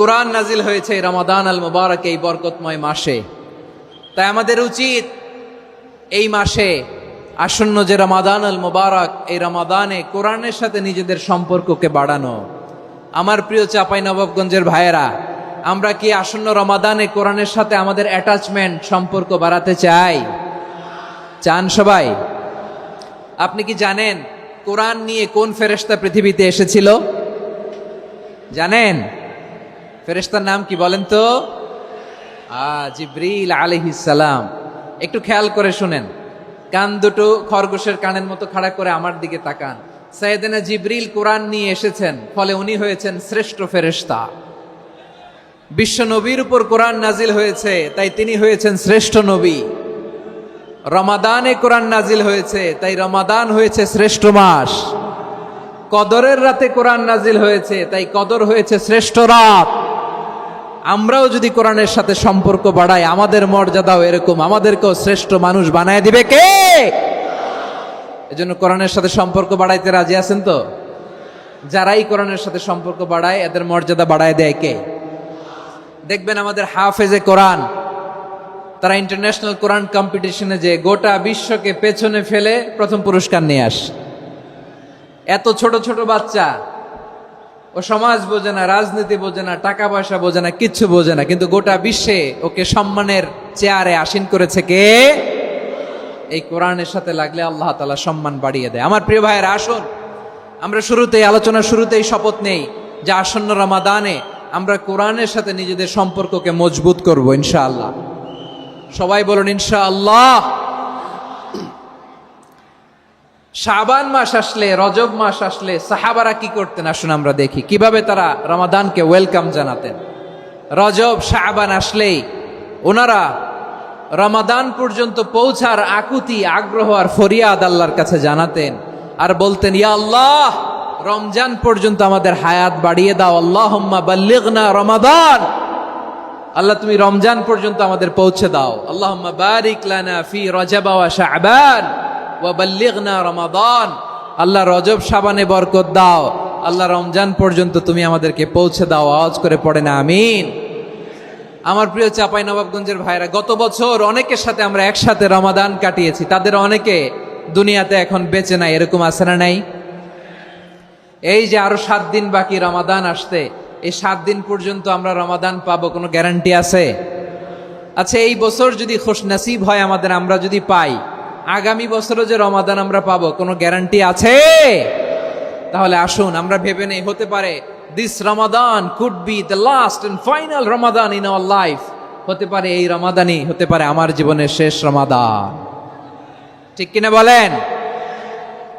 কোরআন নাজিল হয়েছে রমাদান আল মুবারক, এই বরকতময় মাসে। তাই আমাদের উচিত এই মাসে আসন্ন যে রমাদান আল মুবারক, এই রমাদানে কোরআনের সাথে নিজেদের সম্পর্ককে বাড়ানো। আমার প্রিয় চাঁপাইনবাবগঞ্জের ভাইয়েরা, আমরা কি আসন্ন রমাদানে কোরআনের সাথে আমাদের অ্যাটাচমেন্ট, সম্পর্ক বাড়াতে চাই? চান সবাই? আপনি কি জানেন কোরআন নিয়ে কোন ফেরেশতা পৃথিবীতে এসেছিল? জানেন ফেরেশতার নাম কি বলেন তো? জিবরিল আলাইহিস সালাম। একটু খেয়াল করে শুনেন, কান দুটো খরগোশের কানের মতো খাড়া করে আমার দিকে তাকান। সাইয়েদনা জিবরিল কোরআন নিয়ে এসেছেন, ফলে উনি হয়েছেন শ্রেষ্ঠ ফেরেশতা। বিশ্ব নবীর উপর কোরআন নাজিল হয়েছে, তাই তিনি হয়েছেন শ্রেষ্ঠ নবী। রমাদানে কোরআন নাজিল হয়েছে, তাই রমাদান হয়েছে শ্রেষ্ঠ মাস। কদরের রাতে কোরআন নাজিল হয়েছে, তাই কদর হয়েছে শ্রেষ্ঠ রাত। আমরাও যদি কোরআনের সাথে সম্পর্ক বাড়াই, আমাদের মর্যাদাও এরকম, আমাদেরকেও শ্রেষ্ঠ মানুষ বানায় দিবে কে? এজন্য কোরআনের সাথে সম্পর্ক বাড়াইতে রাজি আছেন তো? যারাই কোরআনের সাথে সম্পর্ক বাড়ায়, এদের মর্যাদা বাড়ায় দেয় কে? দেখবেন আমাদের হাফেজে কোরআন, তারা ইন্টারন্যাশনাল কোরআন কম্পিটিশনে যে গোটা বিশ্বকে পেছনে ফেলে প্রথম পুরস্কার নিয়ে আসে। এত ছোট ছোট বাচ্চা, ও সমাজ বোঝে না, রাজনীতি বোঝে না, টাকা পয়সা বোঝে না, কিচ্ছু বোঝে না, কিন্তু গোটা বিশ্বে ওকে সম্মানের চেয়ারে আসীন করেছে কে? এই কোরআনের সাথে লাগলে আল্লাহ তাআলা সম্মান বাড়িয়ে দেয়। আমার প্রিয় ভাইয়েরা, আসুন আমরা আলোচনার শুরুতেই শপথ নেই যে আসন্ন রমাদানে আমরা কোরআনের সাথে নিজেদের সম্পর্ককে মজবুত করব ইনশাআল্লাহ। সবাই বলুন ইনশাআল্লাহ। শাবান মাস আসলে, রজব মাস আসলে সাহাবারা কি করতেন? আসুন আমরা দেখি কিভাবে তারা রমাদানকে ওয়েলকাম জানাতেন। রজব শাবান আসলেই ওনারা রমাদান পর্যন্ত পৌঁছার আকুতি, আগ্রহ আর ফরিয়াদ আল্লাহর কাছে জানাতেন আর বলতেন, ইয়া আল্লাহ, রমজান পর্যন্ত আমাদের হায়াত বাড়িয়ে দাও। আল্লাহুম্মা বাল্লিগনা রমাদান, আল্লাহ তুমি রমজান পর্যন্ত আমাদের পৌঁছে দাও। আল্লাহুম্মা বারিক লানা ফি রজব ওয়া শাবান ওয়া বাল্লিগনা রমাদান, আল্লাহ রজব শাবানে বরকত দাও, আল্লাহ রমজান পর্যন্ত তুমি আমাদেরকে পৌঁছে দাও। আওয়াজ করে পড়ে না আমিন। আমার প্রিয় চাঁপাইনবাবগঞ্জের ভাইরা, গত বছর অনেকের সাথে আমরা একসাথে রমাদান কাটিয়েছি, তাদের অনেকে দুনিয়াতে এখন বেঁচে নাই, এরকম আছে না নাই? এই যে আরো 7 দিন বাকি রমাদান আসতে, এই 7 দিন পর্যন্ত আমরা রমাদান পাবো, কোনো গ্যারান্টি আছে? আচ্ছা, এই বছর যদি খুশনসিব হয় আমাদের, আমরা যদি পাই, আগামী বছরও যে রমাদান আমরা পাবো, কোনো গ্যারান্টি আছে? তাহলে আসুন আমরা ভেবে নেই, হতে পারে this Ramadan could be the last and final Ramadan in our life. হতে পারে এই রমাদানই হতে পারে আমার জীবনের শেষ রমাদান। ঠিক কিনা বলেন?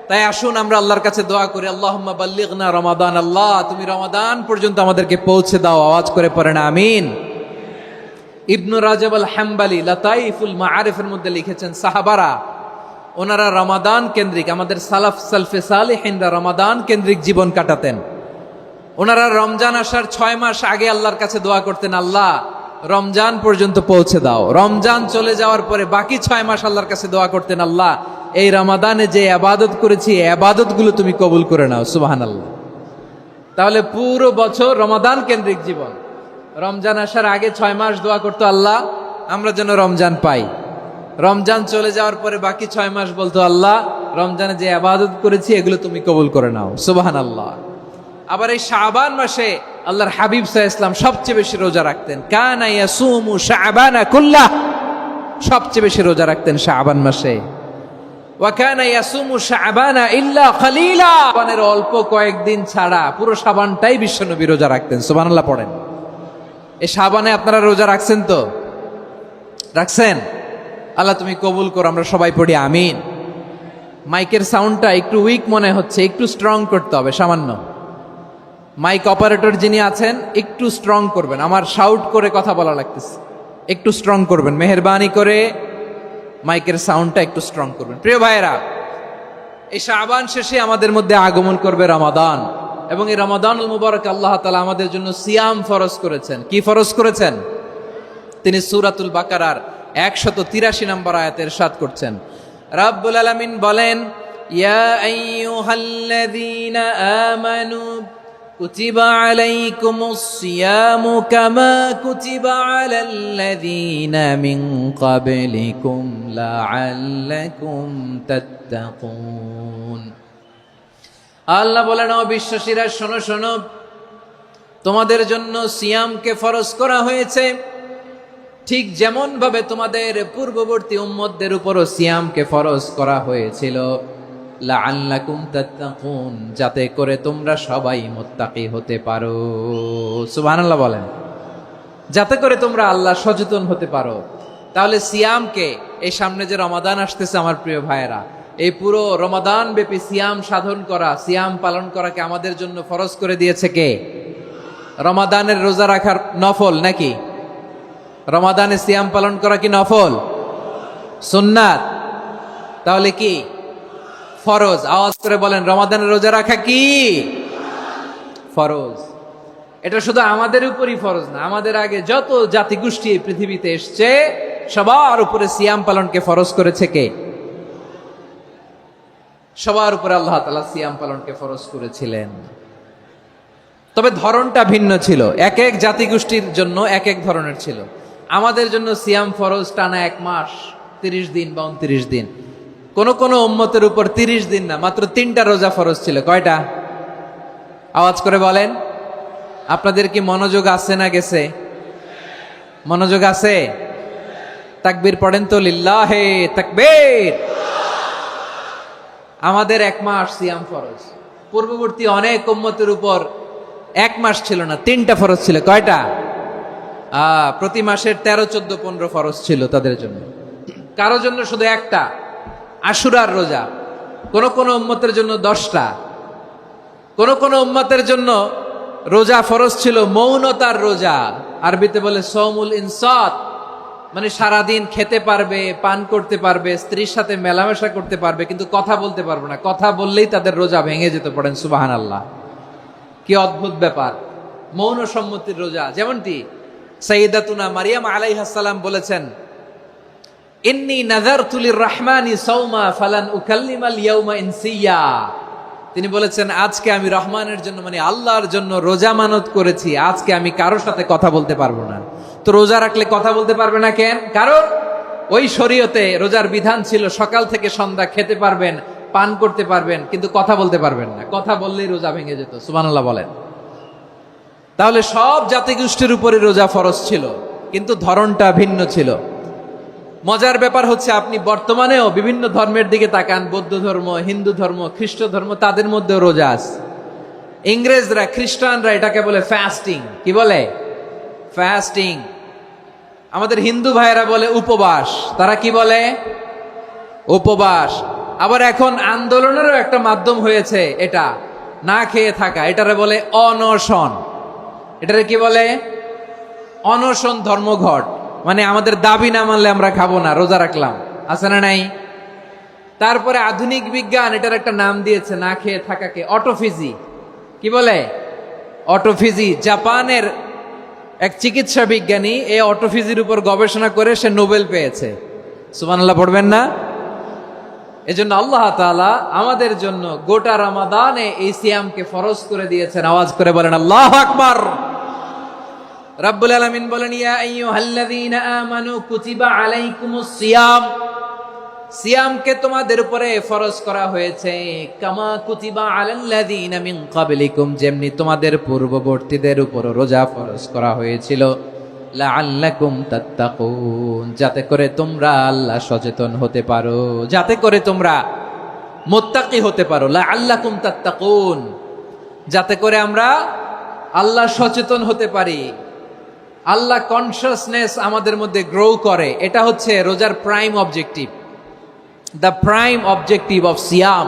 তাই আসুন আমরা আল্লাহর কাছে দোয়া করি, আল্লাহুম্মা বাল্লিগনা রমাদান, আল্লাহ তুমি রমাদান পর্যন্ত আমাদেরকে পৌঁছে দাও। আওয়াজ করে পড়েন আমিন। ইবনু রাজব আল হাম্বলি লাতাইফুল মাআরিফের মধ্যে লিখেছেন, সাহাবারা ওনারা রমাদান কেন্দ্রিক, আমাদের সালফে সালেহিনরা রমাদান কেন্দ্রিক জীবন কাটাতেন। ওনারা রমজান আসার 6 মাস আগে আল্লাহর কাছে দোয়া করতেন, আল্লাহ রমজান পর্যন্ত পৌঁছে দাও। রমজান চলে যাওয়ার পরে বাকি 6 মাস আল্লাহর কাছে দোয়া করতেন, আল্লাহ এই রমাদানে যে ইবাদত করেছি, এই ইবাদতগুলো তুমি কবুল করে নাও। সুবহানাল্লাহ। তাহলে পুরো বছর রমাদান কেন্দ্রিক জীবন। রমজান আসার আগে 6 মাস দোয়া করতো, আল্লাহ আমরা যেন রমজান পাই। রমজান চলে যাওয়ার পরে বাকি 6 মাস বলতো, আল্লাহ রমজানে যে ইবাদত করেছি এগুলো তুমি কবুল করে নাও। সুবহানাল্লাহ। আবার এই শাবান মাসে আল্লাহর হাবিব সাল্লাল্লাহু আলাইহি ওয়াসাল্লাম সবচেয়ে বেশি রোজা রাখতেন। কানা ইয়াসুমু শাবানা কুল্লাহ, সবচেয়ে বেশি রোজা রাখতেন শাবান মাসে। ওয়া কানা ইয়াসুমু শাবানা ইল্লা কলিলা, শাবানের অল্প কয়েকদিন ছাড়া পুরো শাবানটাই বিশ্বনবী রোজা রাখতেন। সুবহানাল্লাহ পড়েন। এই শাবানে আপনারা রোজা রাখছেন তো? রাখছেন? আল্লাহ তুমি কবুল করো, আমরা সবাই পড়ি আমিন। মাইকের সাউন্ডটা একটু উইক মনে হচ্ছে, একটু স্ট্রং করতে হবে সামান্য। মাইক অপারেটর যিনি আছেন একটু স্ট্রং করবেন, আমার শাউট করে কথা বলা লাগতেছে, একটু স্ট্রং করবেন মেহেরবানি করে, মাইকের সাউন্ডটা একটু স্ট্রং করবেন। প্রিয় ভাইয়েরা, এই শাবান শেষে আমাদের মধ্যে আগমন করবে রমাদান, এবং এই রমাদানুল মুবারক আল্লাহ তাআলা আমাদের জন্য সিয়াম ফরজ করেছেন। কি ফরজ করেছেন? তিনি সূরাতুল বাকারার 183 নম্বর আয়াতে ইরশাদ করছেন, রাব্বুল আলামিন বলেন, ইয়া আইয়ুহাল্লাযীনা আমানু কুতিবা আলাইকুমুস সিয়ামু কামা কুতিবা আলাল্লাযীনা মিন ক্বাবলিকুম লাআল্লাকুম তাত্তাকুন। আল্লাহ বলেন, ও বিশ্বাসীরা শোনো শোনো, তোমাদের জন্য সিয়ামকে ফরজ করা হয়েছে, ঠিক যেমন ভাবে তোমাদের পূর্ববর্তী উম্মতদের উপরও সিয়ামকে ফরজ করা হয়েছিল, লাআল্লাকুম তাত্তাকুন, যাতে করে তোমরা সবাই মুত্তাকি হতে পারো। সুবহানাল্লাহ বলেন, যাতে করে তোমরা আল্লাহ সচেতন হতে পারো। তাহলে সিয়ামকে, এই সামনে যে রমাদান আসতেছে আমার প্রিয় ভাইয়েরা, এই পুরো রমাদান ব্যাপী সিয়াম সাধন করা, সিয়াম পালন করাকে আমাদের জন্য ফরজ করে দিয়েছে কে? রমাদানের রোজা রাখার নফল নাকি? রমাদানে সিয়াম পালন করা কি নফল? সুন্নাত? তাহলে কি ফরজ? আওয়াজ করে বলেন, রমাদানের রোজা রাখা কি ফরজ? এটা শুধু আমাদের উপরই ফরজ না, আমাদের আগে যত জাতিগোষ্ঠী এই পৃথিবীতে এসছে সবার উপরে সিয়াম পালনকে ফরজ করেছে কে? সবার উপরে আল্লাহ তাআলা সিয়াম পালনকে ফরজ করেছিলেন। তবে ধরনটা ভিন্ন ছিল, এক এক জাতিগোষ্ঠীর জন্য এক এক ধরনের ছিল। আমাদের জন্য সিয়াম ফরজ টানা 1 মাস 30 দিন বা 29 দিন। কোন কোন উম্মতের উপর 30 দিন না, মাত্র 3টা রোজা ফরজ ছিল। কয়টা? আওয়াজ করে বলেন। আপনাদের কি মনোযোগ আছে না গেছে? মনোযোগ আছে? তাকবীর পড়েন তো, লিল্লাহে তাকবীর। আমাদের 1 মাস সিয়াম ফরজ। পূর্ববর্তী অনেক উম্মতের উপর 1 মাস ছিল না, 3টা ফরজ ছিল। কয়টা? প্রতি মাসের 13, 14, 15 ফরজ ছিল তাদের জন্য। কারো জন্য শুধু একটা, আশুরার রোজা। কোন কোন উম্মতের জন্য 10টা। কোন কোন উম্মতের জন্য রোজা ফরজ ছিল মৌনতার রোজা, আরবিতে বলে সৌমুল ইনসাত, মানে সারাদিন খেতে পারবে, পান করতে পারবে, স্ত্রীর সাথে মেলামেশা করতে পারবে, কিন্তু কথা বলতে পারবে না। কথা বললেই তাদের রোজা ভেঙে যেতে। পড়েন সুবহানাল্লাহ। কি অদ্ভুত ব্যাপার! মৌন সম্মতির রোজা। যেমনটি সাইয়্যিদাতুনা মারিয়াম আলাইহিস সালাম বলেছেন, ইন্নী নাযারতু লির-রাহমানি সাওমা ফালান উকাল্লিমাল ইয়াওমা ইনসিয়া। তিনি বলেছেন, আজকে আমি রহমানের জন্য, মানে আল্লাহর জন্য রোজা মানত করেছি, আজকে আমি কারোর সাথে কথা বলতে পারবো না। তো রোজা রাখলে কথা বলতে পারবে না কেন? কারণ ওই শরীয়তে রোজার বিধান ছিল সকাল থেকে সন্ধ্যা খেতে পারবেন, পান করতে পারবেন, কিন্তু কথা বলতে পারবেন না। কথা বললেই রোজা ভেঙে যেত। সুবহানাল্লাহ বলেন। তাহলে সব জাতিগোষ্ঠীর উপরে রোজা ফরজ ছিল, কিন্তু ধরনটা ভিন্ন ছিল। মজার ব্যাপার হচ্ছে, আপনি বর্তমানেও বিভিন্ন ধর্মের দিকে তাকান, বৌদ্ধ ধর্ম, হিন্দু ধর্ম, খ্রিস্ট ধর্ম, তাদের মধ্যেও রোজা আছে। ইংরেজরা, খ্রিস্টানরা এটাকে বলে ফাস্টিং। কি বলে? ফাস্টিং। আমাদের হিন্দু ভাইয়েরা বলে উপবাস। তারা কি বলে? উপবাস। আবার এখন আন্দোলনেরও একটা মাধ্যম হয়েছে এটা, না খেয়ে থাকা। এটারে বলে অনশন। এটারে কি বলে? অনশন ধর্মঘট। মানে আমাদের দাবি না মানলে আমরা খাবো না, রোজা রাখলাম। আছে না নাই? তারপরে আধুনিক বিজ্ঞান এটার একটা নাম দিয়েছে না খেয়ে থাকাকে, অটোফিজি। কি বলে? অটোফিজি। জাপানের এক চিকিৎসা বিজ্ঞানী এই অটোফিজির উপর গবেষণা করে সে নোবেল পেয়েছে। সুবহানাল্লাহ পড়বেন না? এজন্য আল্লাহ তাআলা আমাদের জন্য গোটা রমাদানে এই সিয়ামকে ফরজ করে দিয়েছেন। আওয়াজ করে বলেন আল্লাহু আকবার। রাব্বুল আলামিন বলেন, ইয়া আইয়ুহাল্লাযীনা আমানু কুতিবা আলাইকুমুস সিয়াম। সিয়ামকে তোমাদের উপরে ফরজ করা হয়েছে, কামা কুতিবা আলাল্লাযীনা মিন ক্বাবলিকুম, যেমনি তোমাদের পূর্ববর্তীদের উপর রোজা ফরজ করা হয়েছিল, লাআল্লাকুম তাত্তাকুন, যাতে করে তোমরা আল্লাহ সচেতন হতে পারো, যাতে করে তোমরা মুত্তাকি হতে পারো। লাআল্লাকুম তাত্তাকুন, যাতে করে আমরা আল্লাহ সচেতন হতে পারি, আল্লাহ কনসিয়াসনেস আমাদের মধ্যে গ্রো করে। এটা হচ্ছে রোজার prime objective, the prime objective of সিয়াম।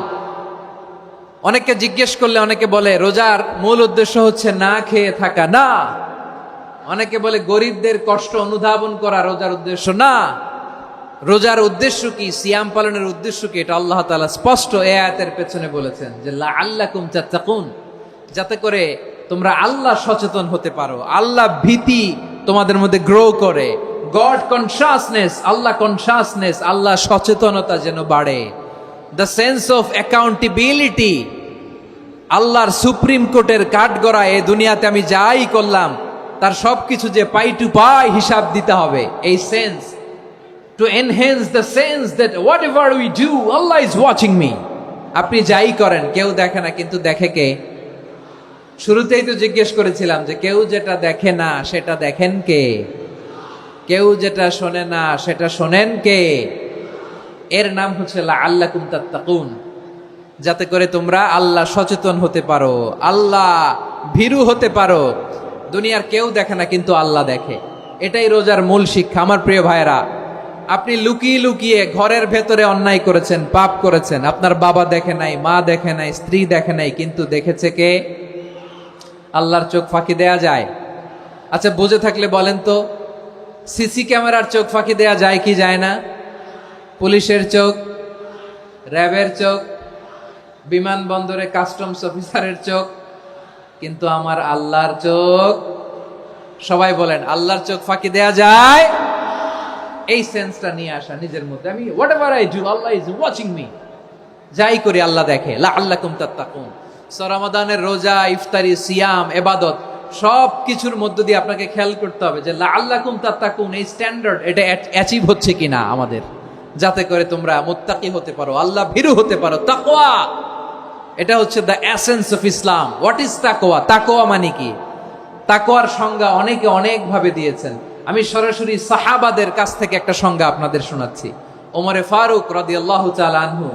অনেকে জিজ্ঞেস করলে অনেকে বলে রোজার মূল উদ্দেশ্য হচ্ছে না খেয়ে থাকা। না। অনেকে বলে গরিবদের কষ্ট অনুধাবন করা রোজার উদ্দেশ্য। না। রোজার উদ্দেশ্য কি, সিয়াম পালনের উদ্দেশ্য কি, এটা আল্লাহ তাআলা স্পষ্ট এই আয়াতের পেছনে বলেছেন যে লাআল্লাকুম তাত্তাকুন, যাতে করে তোমরা আল্লাহ সচেতন হতে পারো, আল্লাহ ভীতি তোমাদের মধ্যে গ্রো করে, গড কনসিয়াসনেস, আল্লাহ কনসিয়াসনেস, আল্লাহ সচেতনতা যেন বাড়ে, দ্য সেন্স অফ অ্যাকাউন্টেবিলিটি, আল্লাহর সুপ্রিম কোর্টের কাঠগড়া এই দুনিয়াতে আমি যাই করলাম তার সবকিছু যে পাই টু পাই হিসাব দিতে হবে, এই sense, to enhance the sense that what ever we do Allah is watching me. আপনি যাই করেন কেউ দেখে না, কিন্তু দেখে কে? শুরুতেই তো জিজ্ঞেস করেছিলাম যে কেউ যেটা দেখে না সেটা দেখেন কে? কেউ যেটা শোনে না সেটা শোনেন কে? এর নাম হচ্ছে লাআল্লাকুম তাত্তাকুন, যাতে করে তোমরা আল্লাহ সচেতন হতে পারো, আল্লাহ ভীরু হতে পারো। দুনিয়ার কেউ দেখে না, কিন্তু আল্লাহ দেখে। এটাই রোজার মূল শিক্ষা। আমার প্রিয় ভাইরা, আপনি লুকিয়ে লুকিয়ে ঘরের ভেতরে অন্যায় করেছেন, পাপ করেছেন, আপনার বাবা দেখে নাই, মা দেখে নাই, স্ত্রী দেখে নাই, কিন্তু দেখেছে কে? আল্লাহর চোখ ফাঁকি দেয়া যায়? আচ্ছা, বুঝে থাকলে বলেন তো, সিসি ক্যামেরার চোখ ফাঁকি দেয়া যায় কি যায় না? পুলিশের চোখ, র্যাবের চোখ, বিমানবন্দরে কাস্টমস অফিসারের চোখ, কিন্তু আমার আল্লাহর চোখ? সবাই বলেন, আল্লাহর চোখ ফাঁকি দেয়া যায়? এই সেন্সটা নিয়ে আসা নিজের মধ্যে, আমি what ever I do Allah is watching me, যাই করি আল্লাহ দেখে। লাআল্লাকুম তাত্তাকুন। সো রমাদানের রোজা, ইফতারি, সিয়াম, ইবাদত সব কিছুর মধ্য দিয়ে আপনাকে খেয়াল করতে হবে যে লাআল্লাকুম তাত্তাকুন এই স্ট্যান্ডার্ড এটা অ্যাচিভ হচ্ছে কিনা আমাদের, যাতে করে তোমরা মুত্তাকি হতে পারো, আল্লাহ ভীরু হতে পারো। তাকওয়া, এটা হচ্ছে the essence of Islam. What is তাকওয়া? তাকওয়া মানে কি? তাকওয়ার সংজ্ঞা অনেকে অনেক ভাবে দিয়েছেন। আমি সরাসরি সাহাবাদের কাছ থেকে একটা সংজ্ঞা আপনাদের শোনাচ্ছি। ওমরে ফারুক রাদিয়াল্লাহু তাআলা আনহু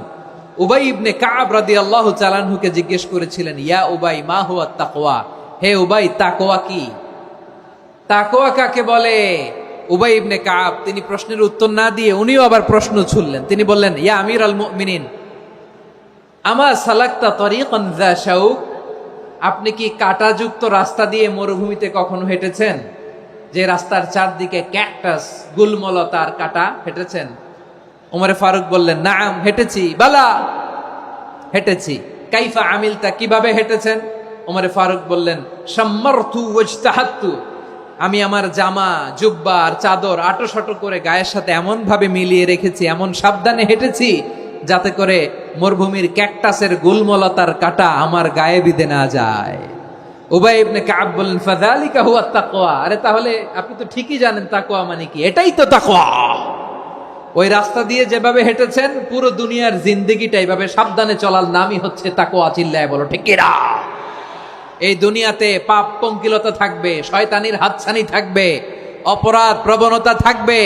উবাই ইবনে কাব রাদিয়াল্লাহু তাআলা আনহুকে জিজ্ঞেস করেছিলেন, ইয়া উবাই মা হুয়া তাকওয়া? হে উবাই, তাকওয়া কি? তাকওয়া কাকে বলে? উবাই ইবনে কাব তিনি প্রশ্নের উত্তর না দিয়ে উনিও আবার প্রশ্ন ছুড়লেন। তিনি বললেন, ইয়া আমিরাল মুমিনিন, আমা সালাকতা তরিকান যা শাউক? আপনি কি কাঁটাযুক্ত রাস্তা দিয়ে মরুভূমিতে কখনো হেঁটেছেন? যে রাস্তার চারদিকে ক্যাকটাস, গুলমলতার কাঁটা, হেঁটেছেন? ওমরে ফারুক বললেন, নাম, হেঁটেছি। বালা, হেঁটেছি। কাইফা আমিলতা, কিভাবে হেঁটেছেন? ওমরে ফারুক বললেন, শাম্মারতু ওয়াজতাহাত্তু, আমি আমার জামা, জুব্বা আর চাদর আটোসাটো করে গায়ের সাথে এমন ভাবে মিলিয়ে রেখেছি, এমন সাবধানে হেঁটেছি যাতে করে মরুভূমির ক্যাকটাসের গুলমলতার কাঁটা আমার গায়ে বিঁধে না যায়। উবাই ইবনে কাব বললেন, ফাযালিকা হুয়া তাকওয়া। আরে তাহলে আপনি তো ঠিকই জানেন তাকওয়া মানে কি, এটাই তো তাকওয়া। ওই রাস্তা দিয়ে যেভাবে হেঁটেছেন পুরো দুনিয়ার জিন্দেগিটা এইভাবে সাবধানে চলার নামই হচ্ছে তাকওয়া। চিল্লায় বলো ঠিক কিনা? এই দুনিয়াতে পাপ পঙ্কিলতা থাকবে, শয়তানির হাতছানি থাকবে, অপরাধ প্রবণতা থাকবে,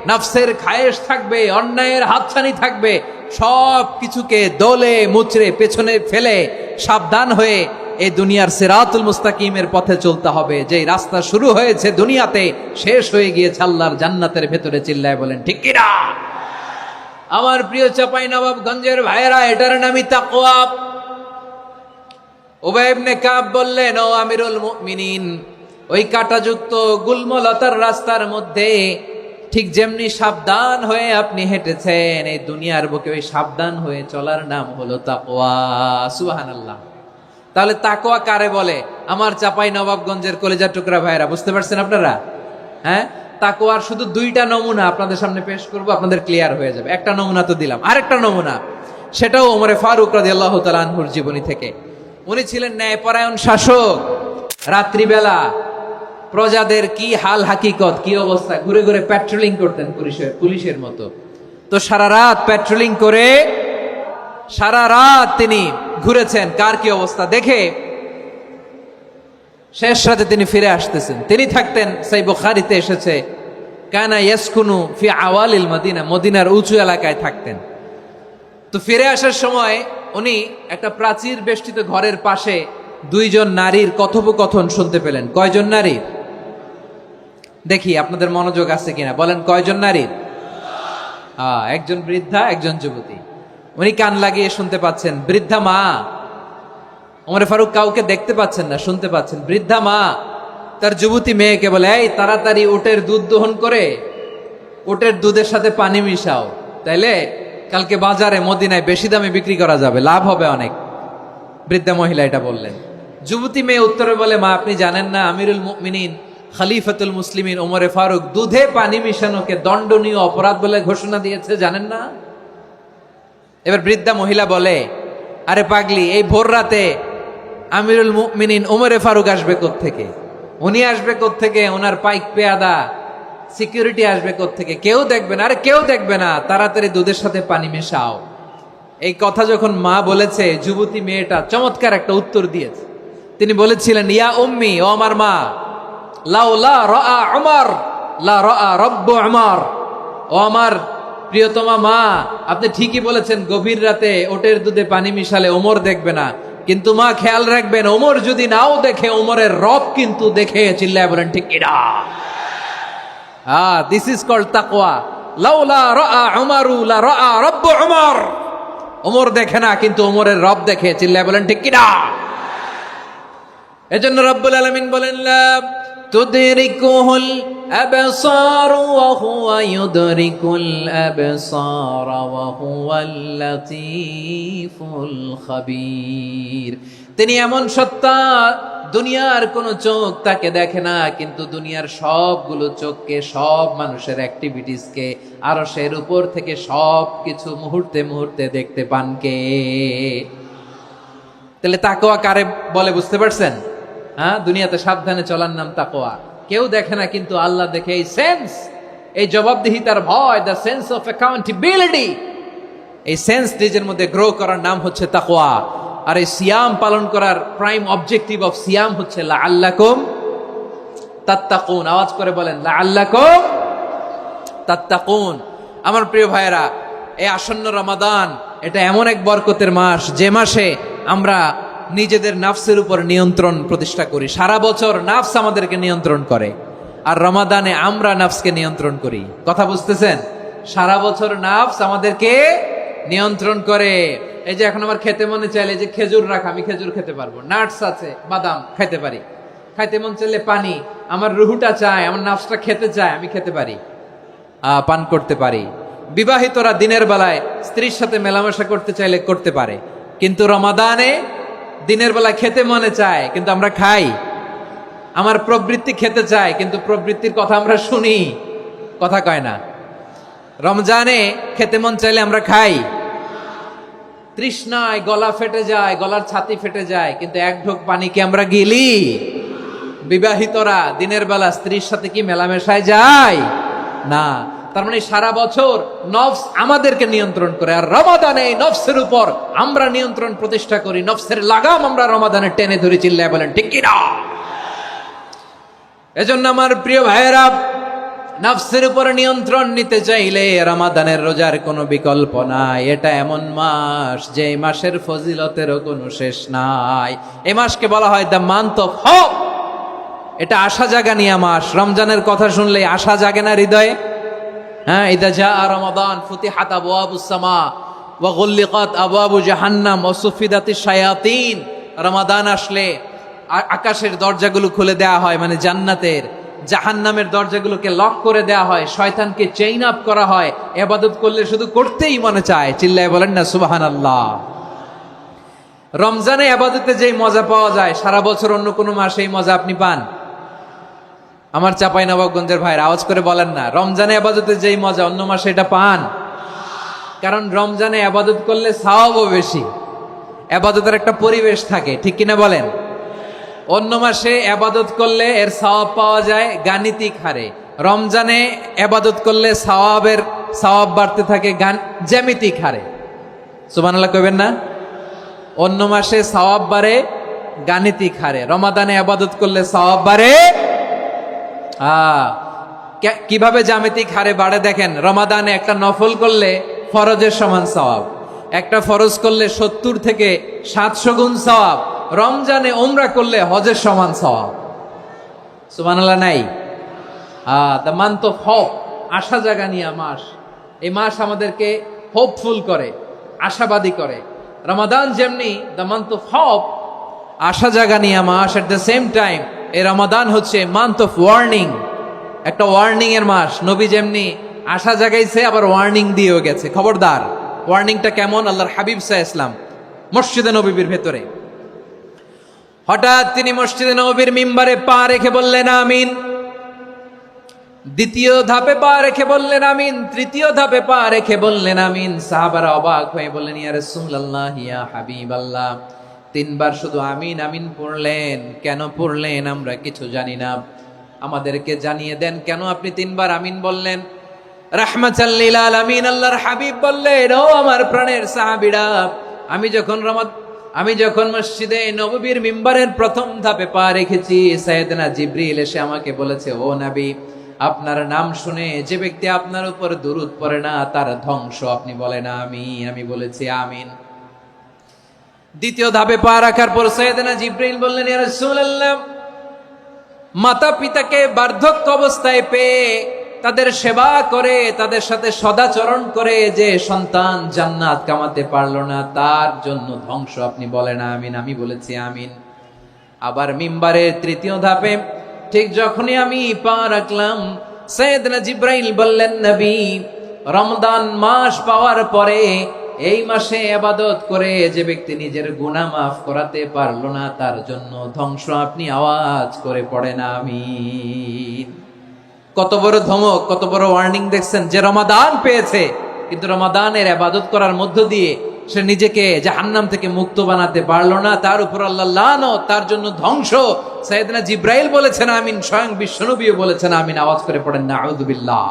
নফসের খায়েশ থাকবে, অন্যায়ের হাতছানি থাকবে। সব কিছুকে দোলে মুচড়ে পেছনে ফেলে সাবধান হয়ে এই দুনিয়ার সিরাতুল মুস্তাকিমের পথে চলতে হবে। যেই রাস্তা শুরু হয়েছে দুনিয়াতে, শেষ হয়ে গিয়েছে আল্লাহর জান্নাতের ভেতরে। চিল্লায় বলেন ঠিক কিনা? আমার প্রিয় চাঁপাইনবাবগঞ্জের ভাইয়েরা, এটার নামই তাকওয়া। উবাই ইবনে কাব বললেন, ও আমিরুল মুমিনিন, ওই কাঁটাযুক্ত গুলমলতার রাস্তার মধ্যে ঠিক যেমনি সাবধান হয়ে আপনি হেঁটেছেন, এই দুনিয়ার বুকে ওই সাবধান হয়ে চলার নাম হলো তাকওয়া। সুবহানাল্লাহ। তাহলে তাকওয়া কারে বলে? আমার চাঁপাইনবাবগঞ্জের কলেজা টুকরা ভাইয়েরা, বুঝতে পারছেন আপনারা? হ্যাঁ, তাকওয়ার শুধু দুইটা নমুনা আপনাদের সামনে পেশ করব, আপনাদের ক্লিয়ার হয়ে যাবে। একটা নমুনা তো দিলাম, আরেকটা নমুনা, সেটাও ওমরে ফারুক রাদিয়াল্লাহু তাআলা আনহুর জীবনী থেকে। উনি ছিলেন ন্যায়পরায়ণ শাসক। রাত্রিবেলা প্রজাদের কি হাল হাকিকত, কি অবস্থা, ঘুরে ঘুরে প্যাট্রোলিং করতেন পুলিশের মতো। তো সারা রাত প্যাট্রোলিং করে সারা রাত তিনি ঘুরেছেন কার কি অবস্থা দেখে। শেষ রাতে তিনি ফিরে আসতেছেন। তিনি থাকতেন, সেই বুখারীতে এসেছে, কানা ইয়াসকুনু ফি আওয়ালিল মদিনা, মদিনার উঁচু এলাকায় থাকতেন। তো ফিরে আসার সময় উনি একটা প্রাচীর বেষ্টিত ঘরের পাশে দুইজন নারীর কথোপকথন শুনতে পেলেন। কয়জন নারীর? দেখি আপনাদের মনোযোগ আছে কিনা, বলেন কয়জন নারীর? একজন বৃদ্ধা, একজন যুবতী। উনি কান লাগিয়ে শুনতে পাচ্ছেন। বৃদ্ধা মা, ওমর ফারুক কাউকে দেখতে পাচ্ছেন না, শুনতে পাচ্ছেন। বৃদ্ধা মা তার যুবতী মেয়েকে বলে, এই তাড়াতাড়ি উটের দুধ দহন করে উটের দুধের সাথে পানি মিশাও, তাইলে কালকে বাজারে মদিনায় বেশি দামে বিক্রি করা যাবে, লাভ হবে অনেক। বৃদ্ধা মহিলা এটা বললেন। যুবতী মেয়ে উত্তরে বলে, মা আপনি জানেন না আমিরুল মুমিনিন খলিফাতুল মুসলিমিন ওমরে ফারুক দুধে পানি মিশানোকে দণ্ডনীয় অপরাধ বলে ঘোষণা দিয়েছে, জানেন না? এবার বৃদ্ধা মহিলা বলে, আরে পাগলি, এই ভোর রাতে আমিরুল মুমিনিন ওমরে ফারুক আসবে কোত্থেকে? উনি আসবে কোত্থেকে? ওনার পাইক পেয়াদা সিকিউরিটি আসবে কোত্থেকে? কেউ দেখবে না। আরে কেউ দেখবে না, তাড়াতাড়ি দুধের সাথে পানি মেশাও। এই কথা যখন মা বলেছে, যুবতী মেয়েটা চমৎকার একটা উত্তর দিয়েছে। তিনি বলেছিলেন, ইয়া উম্মি, ও আমার মা, লাউলা রাআ উমর লা রাআ রব্বু উমর। ও আমার প্রিয়তমা মা, আপনি ঠিকই বলেছেন, গভীর রাতে ওটের দুধে পানি মিশালে ওমর দেখবে না, কিন্তু মা খেয়াল রাখবেন, ওমর যদি নাও দেখে, ওমরের রব কিন্তু দেখে। চিল্লায় বলেন ঠিক কিনা? দিস ইজ কল্ড তাকওয়া। লাউলা রাআ উমরু লা রাআ রব্বু উমর। ওমর দেখে না, কিন্তু ওমরের রব দেখে। চিল্লায় বলেন ঠিক কিনা? এজন্য রব্বুল আলামিন বলেন, লা তুদরিকুহুল আবসার ওয়া হুয়া ইউদরিকুল আবসার ওয়া হুয়াল লাতীফুল খাবীর। তিনি এমন সত্তা, দুনিয়ার কোন চোখ তাকে দেখে না, কিন্তু দুনিয়ার সবগুলো চোখকে, সব মানুষের অ্যাক্টিভিটিসকে, আরশের উপর থেকে সব কিছু মুহূর্তে মুহূর্তে দেখতে পান কে? তাহলে তাকওয়া কারে বলে বুঝতে পারছেন? দুনিয়াতে সাবধানে চলার নাম তাকওয়া। কেউ দেখে না, কিন্তু আল্লাহ দেখে। এই সেন্স, এই জবাবদিহিতার ভয়, দ্য সেন্স অফ অ্যাকাউন্টেবিলিটি, এই সেন্স নিজের মধ্যে গ্রো করার নাম হচ্ছে তাকওয়া। আর এই সিয়াম পালন করার প্রাইম অবজেক্টিভ অফ সিয়াম হচ্ছে লাআল্লাকুম তাত্তাকুন। আওয়াজ করে বলেন, লাআল্লাকুম তাত্তাকুন। আমার প্রিয় ভাইয়েরা, এই আসন্ন রমাদান, এটা এমন এক বরকতের মাস, যে মাসে আমরা নিজেদের নাফসের উপর নিয়ন্ত্রণ প্রতিষ্ঠা করি। সারা বছর নাফস আমাদেরকে নিয়ন্ত্রণ করে, আর রমাদানে আমরা নাফসকে নিয়ন্ত্রণ করি। কথা বুঝতেছেন? সারা বছর নাফস আমাদেরকে নিয়ন্ত্রণ করে। এই যে এখন আমার খেতে মনে চাইলে যে খেজুর রাখ, আমি খেজুর খেতে পারবো, নাটস আছে, বাদাম খাইতে পারি। খাইতে মন চাইলে পানি, আমার রুহুটা চায়, আমার নাফসটা খেতে চায়, আমি খেতে পারি, পান করতে পারি। বিবাহিতরা দিনের বেলায় স্ত্রীর সাথে মেলামেশা করতে চাইলে করতে পারে, কিন্তু রমাদানে দিনের বেলায় খেতে মনে চায়, কিন্তু আমরা খাই। আমার প্রবৃত্তি খেতে চায়, কিন্তু প্রবৃত্তির কথা আমরা শুনি, কথা কয় না। রমজানে খেতে মন চাইলে আমরা খাই, তৃষ্ণায় গলা ফেটে যায়, গলার ছাতি ফেটে যায়, কিন্তু এক ঢোক পানি কি আমরা গিলি? বিবাহিতরা দিনের বেলা স্ত্রীর সাথে কি মেলামেশায় যায়? না। তার মানে সারা বছর নফস আমাদেরকে নিয়ন্ত্রণ করে, আর রমাদানে এই নফসের উপর আমরা নিয়ন্ত্রণ প্রতিষ্ঠা করি। নফসের লাগাম আমরা রমাদানে টেনে ধরে। চিল্লায় বলেন ঠিক কিনা? এজন্য আমার প্রিয় ভাইয়েরা, নফসের উপর নিয়ন্ত্রণ নিতে চাইলে রমাদানের রোজার কোনো বিকল্প নাই। এটা এমন মাস, যে মাসের ফজিলতেরও কোনো শেষ নাই। এই মাসকে বলা হয় দ্য মান্থ অফ হোপ। এটা আশা জাগানিয়া মাস। রমজানের কথা শুনলে আশা জাগে না হৃদয়ে? ইদা জাআ রমাদান ফুতিহাত আবওয়াবুস সামা ওয়া গুল্লিকাত আবওয়াবু জাহান্নাম ওয়া সুফিদাতিশ শায়াতিন। রমাদান আসলে আকাশের দরজাগুলো খুলে দেয়া হয়, মানে জান্নাতের। জাহান্নামের দরজাগুলোকে লক করে দেয়া হয়, শয়তানকে চেইন আপ করা হয়। ইবাদত করলে শুধু করতেই মনে চায়। চিল্লায় বলেন না সুবহানাল্লাহ। রমজানে ইবাদতে যেই মজা পাওয়া যায়, সারা বছর অন্য কোনো মাসে এই মজা আপনি পান? আমার চাঁপাইনবাবগঞ্জের ভাইরা আওয়াজ করে বলেন না, রমজানে ইবাদতে যেই মজা অন্য মাসে এটা পান? কারণ রমজানে ইবাদত করলে সওয়াবও বেশি, ইবাদতের একটা পরিবেশ থাকে, ঠিক কিনা বলেন? অন্য মাসে ইবাদত করলে এর সওয়াব পাওয়া যায় গাণিতিক হারে, রমজানে ইবাদত করলে সওয়াব বাড়তে থাকে জ্যামিতিক হারে। সুবহানাল্লাহ কইবেন না? অন্য মাসে সওয়াব বাড়ে গাণিতিক হারে, রমাদানে ইবাদত করলে সওয়াব বাড়ে কিভাবে জ্যামিতিক হারে বাড়ে দেখেন। রমাদানে একটা নফল করলে ফরজের সমান সওয়াব, একটা ফরজ করলে 70 থেকে 700 গুণ সওয়াব। রমজানে উমরা করলে হজের সমান সওয়াব। সুবহানাল্লাহ নাই? দ্য মান্থ অফ হোপ, আশা জাগানিয়া মাস। এই মাস আমাদেরকে হোপফুল করে, আশাবাদী করে। রমাদান যেমনি দ্য মান্থ অফ হোপ, আশা জাগানিয়া মাস, এট দ্য সেম টাইম এই রমাদান হচ্ছে মান্থ অফ ওয়ার্নিং, একটা ওয়ার্নিং এর মাস। নবী যেমনি আশা জাগাইছে, আবার ওয়ার্নিং দিয়েও গেছে, খবরদার। ওয়ার্নিংটা কেমন? আল্লাহর হাবিব সাল্লাল্লাহু আলাইহি ওয়াসাল্লাম মসজিদে নববীর ভেতরে, হঠাৎ তিনি মসজিদে নববীর মিম্বারে পা রেখে বললেন আমিন। দ্বিতীয় ধাপে পা রেখে বললেন আমিন, তৃতীয় ধাপে পা রেখে বললেন আমিন। সাহাবারা অবাক হয়ে বললেন, ইয়া রাসূলুল্লাহ, ইয়া হাবিবাল্লাহ, তিনবার শুধু আমিন আমিন পড়লেন। কেন পড়লেন আমরা কিছু জানি না, আমাদেরকে জানিয়ে দেন কেন আপনি তিনবার আমিন বললেন। রাহমাতাল লিল আলামিন আল্লাহর হাবিব বললেন, ও আমার প্রাণের সাহাবীরা, আমি যখন মসজিদে নববীর মিম্বারের প্রথম ধাপে পা রেখেছি, সাইয়েদনা জিবরিল এসে আমাকে বলেছে, ও নবী, আপনার নাম শুনে যে ব্যক্তি আপনার উপর দুরূদ পড়ে না তার ধ্বংস। আপনি বলেন আমিন। আমি বলেছি আমিন। দ্বিতীয় ধাপে পা রাখার পর সাইয়েদনা জিবরিল বললেন, ইয়া রাসূলুল্লাহ, মাতা পিতাকে বার্ধক্য অবস্থায় পেয়ে তাদের সেবা করে, তাদের সাথে সদাচরণ করে যে সন্তান জান্নাত কামাতে পারলো না, তার জন্য ধ্বংস। আপনি বলেন আমিন। আমি বলেছি আমিন। আবার মিম্বারের তৃতীয় ধাপে ঠিক যখনই আমি পা রাখলাম, সাইয়েদনা জিবরাইল বললেন, নবী, রমজান মাস পাওয়ার পরে এই মাসে ইবাদত করে যে ব্যক্তি নিজের গুনাহ মাফ করাতে পারলো না, তার জন্য ধ্বংস। আপনি আওয়াজ করে পড়েন আমিন। কত বড় ধমক, কত বড় ওয়ার্নিং দেখছেন, যে রমাদান পেয়েছে কিন্তু রমাদানের ইবাদত করার মধ্য দিয়ে সে নিজেকে জাহান্নাম থেকে মুক্ত বানাতে পারলো না, তার উপর আল্লাহ লানত, তার জন্য ধ্বংস। সাইয়েদনা জিবরাইল বলেছেন আমিন, স্বয়ং বিশ্বনবীও বলেছেন আমিন। আওয়াজ করে পড়েন নাউযুবিল্লাহ।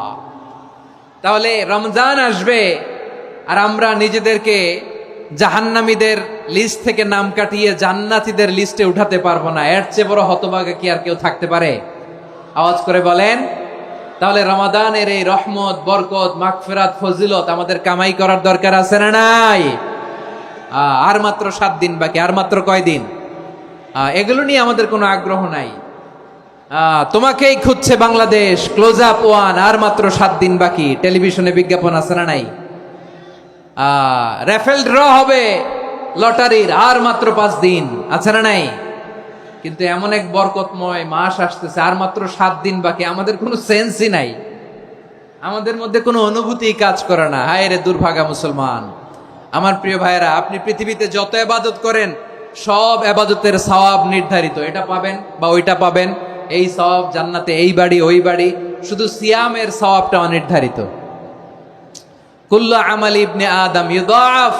তাহলে রমজান আসবে আর আমরা নিজেদেরকে জাহান্নামীদের লিস্ট থেকে নাম কাটিয়ে জান্নাতীদের লিস্টে উঠাতে পারবো না। এর চেয়ে বড় হতভাগা কি আর কেউ থাকতে পারে? আওয়াজ করে বলেন। তাহলে রমাদানের এই রহমত, বরকত, মাগফিরাত, ফজিলত আমাদের কামাই করার দরকার আছে না নাই? আর মাত্র 7 দিন বাকি। আর মাত্র কয় দিন? এগুলো নিয়ে আমাদের কোনো আগ্রহ নাই। তোমাকেই খুঁজছে বাংলাদেশ, ক্লোজ আপ ওয়ান, আর মাত্র 7 দিন বাকি। টেলিভিশনে বিজ্ঞাপন আছে না নাই? রেফেল ড্র হবে লটারির, আর মাত্র 5 দিন, আছে না নাই? কিন্তু এমন এক বরকতময় মাস আসতেছে, আর মাত্র 7 দিন বাকি। আমাদের কোনো সেন্সই নাই, আমাদের মধ্যে কোনো অনুভূতি কাজ করে না। হায় রে দুর্ভাগা মুসলমান। আমার প্রিয় ভাইয়েরা, আপনি পৃথিবীতে যত ইবাদত করেন সব ইবাদতের সওয়াব নির্ধারিত। এটা পাবেন বা ওইটা পাবেন, এই সওয়াব জান্নাতে, এই বাড়ি ওই বাড়ি। শুধু সিয়ামের সওয়াবটা অনির্ধারিত। কুল্লু আমাল ইবনে আদম ইউদাআফ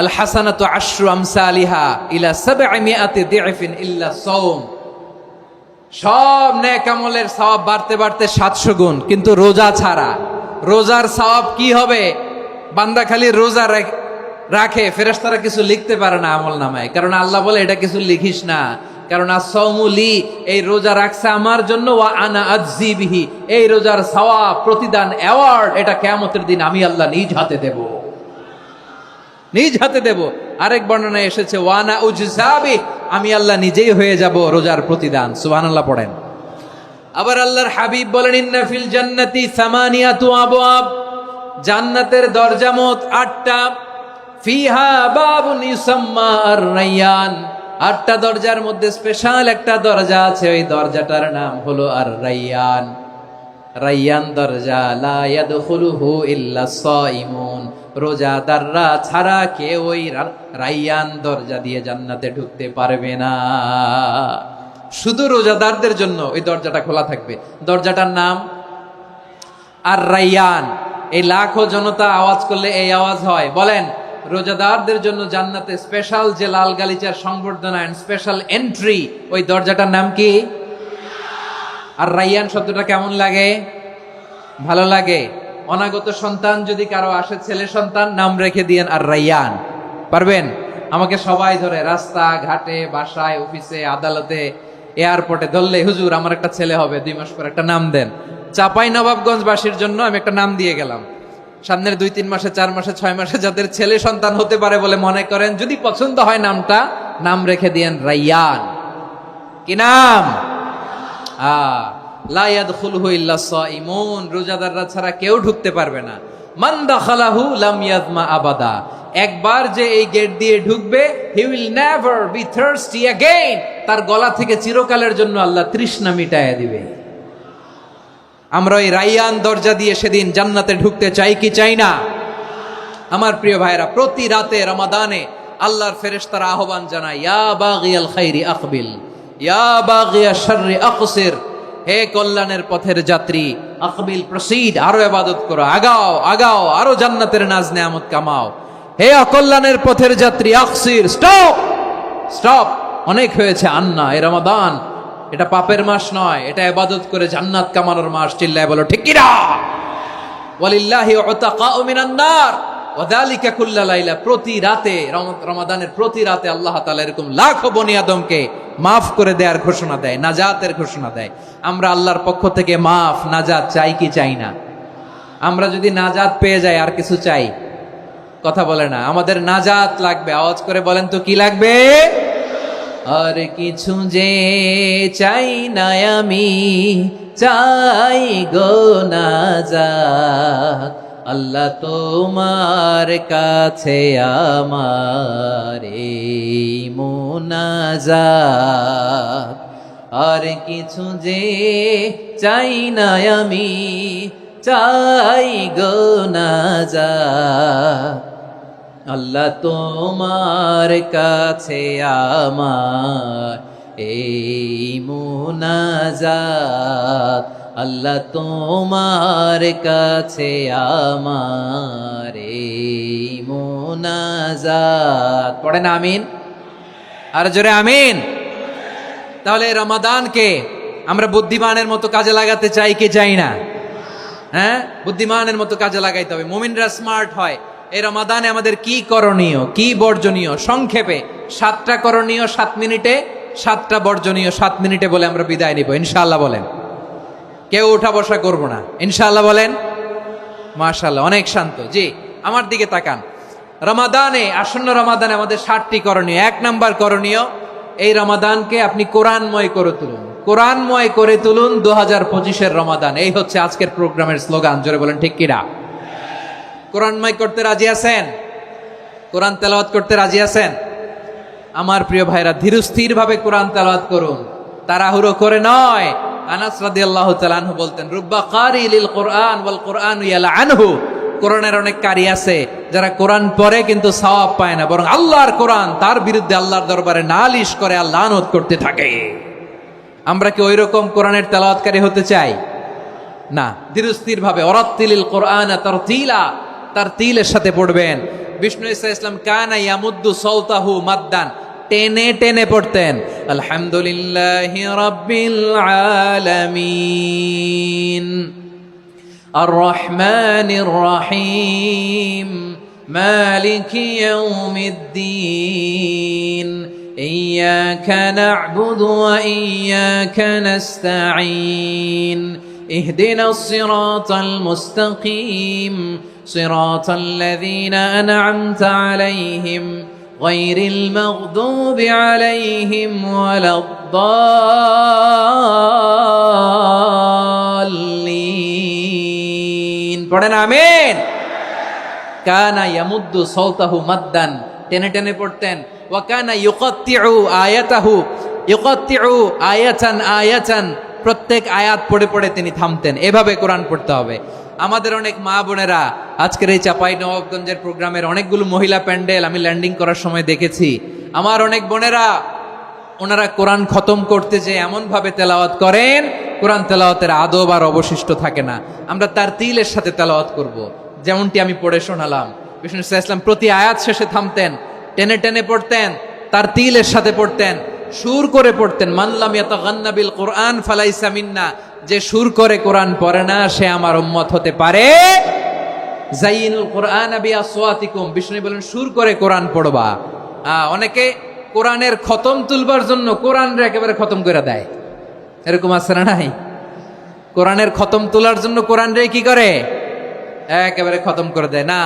আল হাসানাতু আশরু আমসালিহা ইলা 700 দি'ফিন ইল্লা সাওম। সব নেক আমলের সওয়াব বাড়তে বাড়তে 700 গুণ, কিন্তু রোজা ছাড়া। রোজার সওয়াব কি হবে? বান্দা খালি রোজা রাখে, ফেরেশতারা কিছু লিখতে পারে না আমল নামায়, কারণ আল্লাহ বলে এটা কিছু লিখিস না, কারণ as-সাওমু লি, এই রোজা রাখছে আমার জন্য, ওয়া আনা আজজি বিহি, এই রোজার সওয়াব, প্রতিদান, অ্যাওয়ার্ড, এটা কিয়ামতের দিন আমি আল্লাহ নিজ হাতে দেব, নিজ হাতে দেব। আরেক বর্ণনায় এসেছে ওয়ানা উজজাবি, আমি আল্লাহ নিজেই হয়ে যাব রোজার প্রতিদান। সুবহানাল্লাহ পড়েন। আবার আল্লাহর হাবিব বলেন, ইন্না ফিল জান্নাতি সামানিয়াতু আবওয়াব, জান্নাতের দরজা মোট 8টা। ফিহা বাবুন ইউসাম্মা আর-রায়্যান, 8টা দরজার মধ্যে স্পেশাল একটা দরজা আছে, ওই দরজাটার নাম হলো আর-রায়্যান। রায়্যান দরজা, লা ইয়াদখুলুহু ইল্লা সাইমুন, রোজাদাররা ছাড়া কেউ ওই রায়্যান দরজা দিয়ে জান্নাতে ঢুকতে পারবে না। শুধু রোজাদারদের জন্য ওই দরজাটা খোলা থাকবে। দরজাটার নাম আর-রায়্যান। এই লাখো জনতা আওয়াজ করলে এই আওয়াজ হয়। বলেন, রোজাদারদের জন্য জান্নাতে স্পেশাল যে লাল গালিচার সংবর্ধনা এন্ড স্পেশাল এন্ট্রি, ওই দরজাটার নাম কি? আর-রায়্যান শব্দটা কেমন লাগে? ভালো লাগে। অনাগত সন্তান যদি কারো আসে, ছেলে সন্তান, নাম রেখে দিয়েন আর-রায়্যান। পারবেন? আমাকে সবাই ধরে রাস্তা ঘাটে, বাসায়, অফিসে, আদালতে, এয়ারপোর্টে ধরলে, হুজুর আমার একটা ছেলে হবে 2 মাস পর, একটা নাম দেন। চাঁপাইনবাবগঞ্জবাসীর জন্য আমি একটা নাম দিয়ে গেলাম। সামনের 2-3 মাসে, 4 মাসে, 6 মাসে যাদের ছেলে সন্তান হতে পারে বলে মনে করেন, যদি পছন্দ হয় নামটা, নাম রেখে দিয়েন রায়্যান। কি নাম? লা ইয়াদখুলুহু ইল্লা সাইমুন, রোজাদাররা ছাড়া কেউ ঢুকতে পারবে না। মান দাখালাহু লাম ইয়াজমা আবাদা, একবার যে এই গেট দিয়ে ঢুকবে, he will never be thirsty again, তার গলা থেকে চিরকালের জন্য আল্লাহ তৃষ্ণা মিটায়া দিবে। আমরা ওই রায়্যান দরজা দিয়ে সেদিন জান্নাতে ঢুকতে চাই কি চাই না? আমার প্রিয় ভাইরা, প্রতি রাতে রমাদানে আল্লাহর ফেরেশতারা আহ্বান জানায়, ইয়া বাগিয়াল খাইরি আকবিল, ইয়া বাগিয়াশ শাররি আকসির, হে কল্যাণের পথের যাত্রী, আকবিল, প্রসিড, আরো ইবাদত করো, আগাও আগাও, আরো জান্নাতের নাজ নেয়ামত কামাও। হে অকল্যাণের পথের যাত্রী, আকসির, স্টপ, স্টপ, অনেক হয়েছে। আন্না, এ রমাদান এটা পাপের মাস নয়, এটা ইবাদত করে জান্নাত কামানোর মাস। চিল্লায় বলো ঠিক কিনা? ওয়ালিল্লাহি উতাকাউ মিনান নার ওয়া যালিকা কুল্লা লাইলা। প্রতি রাতে, রমাদানের প্রতি রাতে আল্লাহ তাআলা এরকম লাখো বনি আদমকে মাফ করে দেওয়ার ঘোষণা দেয়, নাজাতের ঘোষণা দেয়। আমরা আল্লাহর পক্ষ থেকে মাফ, নাজাত চাই কি চাই না? আমরা যদি নাজাত পেয়ে যাই আর কিছু চাই? কথা বলে না। আমাদের নাজাত লাগবে। আওয়াজ করে বলেন তো কি লাগবে? আর কিছু যে চাই না আমি, চাই গো নাজাত। আল্লাহ তোমার কাছে আমার এই মুনাজাত। আর কিছু যে চাই না আমি, চাই গো নাজাত। আল্লাহ তোমার কাছে আমার এই মুনাজাত। আল্লাহ তোমার কাছে আমার এই মুনাজাত। পড়েন আমিন, আর জোরে আমিন। তাহলে রমাদানকে আমরা বুদ্ধিমানের মতো কাজে লাগাতে চাই কি চাই না? হ্যাঁ, বুদ্ধিমানের মতো কাজে লাগাইতে হবে। মুমিনরা স্মার্ট হয়। এই রমাদানে আমাদের কি করণীয়, কি বর্জনীয়? সংক্ষেপে 7টা করণীয় 7 মিনিটে, 7টা বর্জনীয় 7 মিনিটে বলে আমরা বিদায় নিব ইনশাআল্লাহ। বলেন, কেউ উঠা বসা করবো না ইনশাআল্লাহ। বলেন মাশাআল্লাহ, অনেক শান্ত। জি, আমার দিকে তাকান। রমাদানে, আসন্ন রমাদানে আমাদের 7টি করণীয়। 1 নাম্বার করণীয়, এই রমাদানকে আপনি কোরআনময় করে তুলুন। কোরআনময় করে তুলুন 2025-এর রমাদান। এই হচ্ছে আজকের প্রোগ্রামের স্লোগান। জোরে বলেন ঠিক কিনা? কোরআনময় করতে রাজি আছেন? কোরআন তেলাওয়াত করতে রাজি আছেন? আমার প্রিয় ভাইরা, ধীরস্থির ভাবে কোরআন তেলাওয়াত করুন, তাড়াহুড়ো করে নয়। আনাস রাদিয়াল্লাহু তাআলা আনহু বলতেন, রুব্বা কারি লিল কোরআন ওয়াল কোরআনু ইয়ালআনহু। কোরআনের অনেক কারি আছে যারা কোরআন পড়ে কিন্তু সওয়াব পায় না, বরং আল্লাহর কোরআন তার বিরুদ্ধে আল্লাহর দরবারে নালিশ করে আর লানত করতে থাকে। আমরা কি ওই রকম কোরআনের তেলাওয়াতকারী হতে চাই? না। ধীরস্থির ভাবে, ওয়ারাত্তিলিল কোরআনা তারতিলা, তারতিলের সাথে পড়বেন। বিষ্ণু ইসা ইসলাম কানা ইয়ামুদ্দু সাওতাহু মাদ্দান, টেনে টেনে পড়তেন। আলহামদুলিল্লাহি রাব্বিল আলামিন আর রহমানির রহিম মালিকি ইয়াউমিদ্দিন ইয়্যাকা না'বুদু ওয়া ইয়্যাকা নাস্তাঈন ইহদিনাস সিরাতাল মুস্তাকিম সিরাতাল লাযীনা আন'আমতা আলাইহিম গায়রিল মাগদুবি আলাইহিম ওয়ালাদ-দাল্লিন। পড়েন আমিন। কানা ইয়ামুদ্দু সাওতাহু মাদ্দান, টেনে টেনে পড়তেন। ওয়া কানা ইউকাত্তিউ আয়াতাহু, ইউকাত্তিউ আয়াতান আয়াতান, প্রত্যেক আয়াত পড়ে পড়ে তিনি থামতেন। এভাবে কোরআন পড়তে হবে। আমাদের অনেক মা বোনেরা, আজকের এই চাঁপাইনবাবগঞ্জের প্রোগ্রামের অনেকগুলো মহিলা প্যান্ডেল আমি ল্যান্ডিং করার সময় দেখেছি। আমার অনেক বোনেরা, ওনারা কোরআন খতম করতে যে এমন ভাবে তেলাওয়াত করেন, কোরআন তেলাওয়াতের আদব আর অবশিষ্ট থাকে না। আমরা তার তিলের সাথে তেলাওয়াত করব, যেমনটি আমি পড়ে শোনালাম। বিষ্ণু ইসলাম প্রতি আয়াত শেষে থামতেন, টেনে টেনে পড়তেন, তার তিলের সাথে পড়তেন, সুর করে পড়তেন। মানলাম ইয়াতাগান্না বিল কোরআন ফালাইসা মিন্না, যে সুর করে কোরআন পড়ে না সে আমার উম্মত হতে পারে। যাইনুল কোরআন বিআসওয়াতিকুম, বিষ্ণু বলেন সুর করে কোরআন পড়বা। অনেকে কোরআনের খতম তুলবার জন্য কোরআনরে একেবারে খতম করে দেয়, এরকম আছে না নাই? কোরআনের খতম তোলার জন্য কোরআনরে কি করে? একেবারে খতম করে দেয়। না,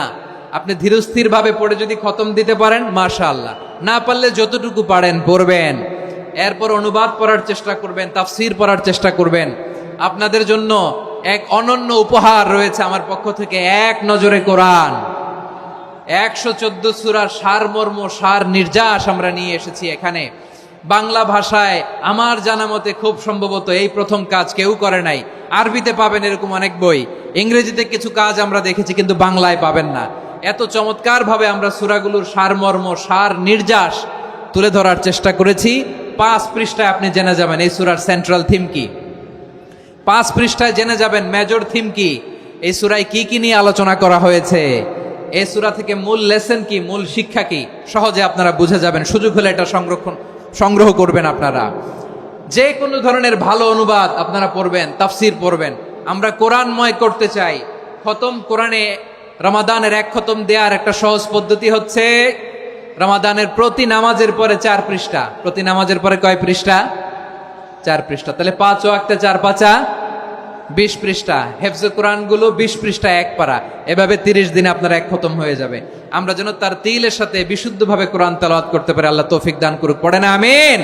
আপনি ধীরস্থির ভাবে পড়ে যদি খতম দিতে পারেন মাশাআল্লাহ, না পারলে যতটুকু পারেন পড়বেন। এরপর অনুবাদ পড়ার চেষ্টা করবেন, তাফসীর পড়ার চেষ্টা করবেন। আপনাদের জন্য এক অনন্য উপহার রয়েছে আমার পক্ষ থেকে, এক নজরে কোরআন। 114 সূরার সারমর্ম, সার নির্যাস আমরা নিয়ে এসেছি এখানে। বাংলা ভাষায় আমার জানা মতে খুব সম্ভবত এই প্রথম কাজ কেউ করে নাই। আরবিতে পাবেন এরকম অনেক বই, ইংরেজিতে কিছু কাজ আমরা দেখেছি, কিন্তু বাংলায় পাবেন না। এত চমৎকার ভাবে আমরা সূরাগুলোর সারমর্ম, সার নির্যাস তুলে ধরার চেষ্টা করেছি। 5 পৃষ্ঠায় আপনি জেনে যাবেন এই সূরার সেন্ট্রাল থিম কি। 5 পৃষ্ঠায় জেনে যাবেন মেজর থিম কি, এই সূরায় কি কি নিয়ে আলোচনা করা হয়েছে। এই সূরা থেকে মূল লেসন কি, মূল শিক্ষা কি সহজে আপনারা বুঝে যাবেন। সুযোগ হলে এটা সংগ্রহ করবেন। আপনারা যে কোনো ধরনের ভালো অনুবাদ আপনারা পড়বেন, তাফসির পড়বেন। আমরা কোরআনময় করতে চাই। খতম কোরআনে রমাদানের এক খতম দেওয়ার একটা সহজ পদ্ধতি হচ্ছে রমাদানের প্রতি নামাজের পরে 4 পৃষ্ঠা। প্রতি নামাজের পরে কয় পৃষ্ঠা? 4 পৃষ্ঠা। তাহলে 5 ওয়াক্তে 4 পাঁচা 20 পৃষ্ঠা। হেফজে কোরআনগুলো 20 পৃষ্ঠা এক পারা। এভাবে 30 দিনে আপনার এক খতম হয়ে যাবে। আমরা যেন তার তিলের সাথে বিশুদ্ধভাবে কোরআন তেলাওয়াত করতে পারি। আল্লাহ তৌফিক দান করুক। পড়ে না আমিন।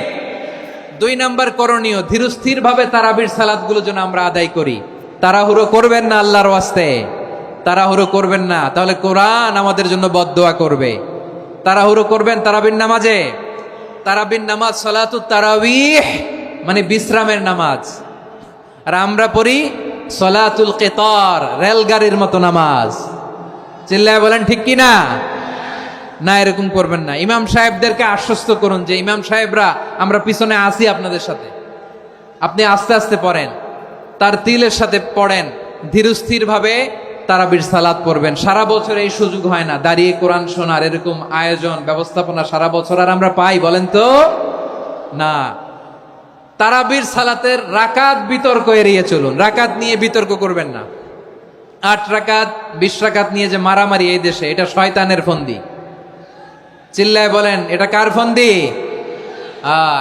2 নাম্বার করণীয়, ধীরস্থির ভাবে তারাবির সালাতগুলো যেন আমরা আদায় করি। তাড়াহুড়ো করবেন না আল্লাহর ওয়াস্তে, তাড়াহুড়ো করবেন না, তাহলে কোরআন আমাদের জন্য বদদোয়া করবে। তাড়াহুড়ো করবেন তারাবির নামাজে। তারাবির নামাজ সালাতুত তারাবিহ মানে বিশ্রামের নামাজ। আর আমরা পড়ি সলাতুল কিতার, রেলগাড়ির মতো নামাজ। চিল্লায় বলেন ঠিক কি না? না, এরকম করবেন না। ইমাম সাহেবদেরকে আশ্বস্ত করুন যে ইমাম সাহেবরা আমরা পিছনে আসি আপনাদের সাথে, আপনি আস্তে আস্তে পড়েন, তার তিলের সাথে পড়েন, ধীরস্থির ভাবে তারাবির সালাত পড়বেন। সারা বছর এই সুযোগ হয় না দাঁড়িয়ে কোরআন শোনার, এরকম আয়োজন ব্যবস্থাপনা সারা বছর আর আমরা পাই বলেন তো না। তারাবির সালাতের রাকাত বিতর্ক এড়িয়ে চলুন। রাকাত নিয়ে বিতর্ক করবেন না। 8 রাকাত 20 রাকাত নিয়ে যে মারামারি এই দেশে, এটা শয়তানের ফন্দি। চিল্লায় বলেন এটা কার ফন্দি?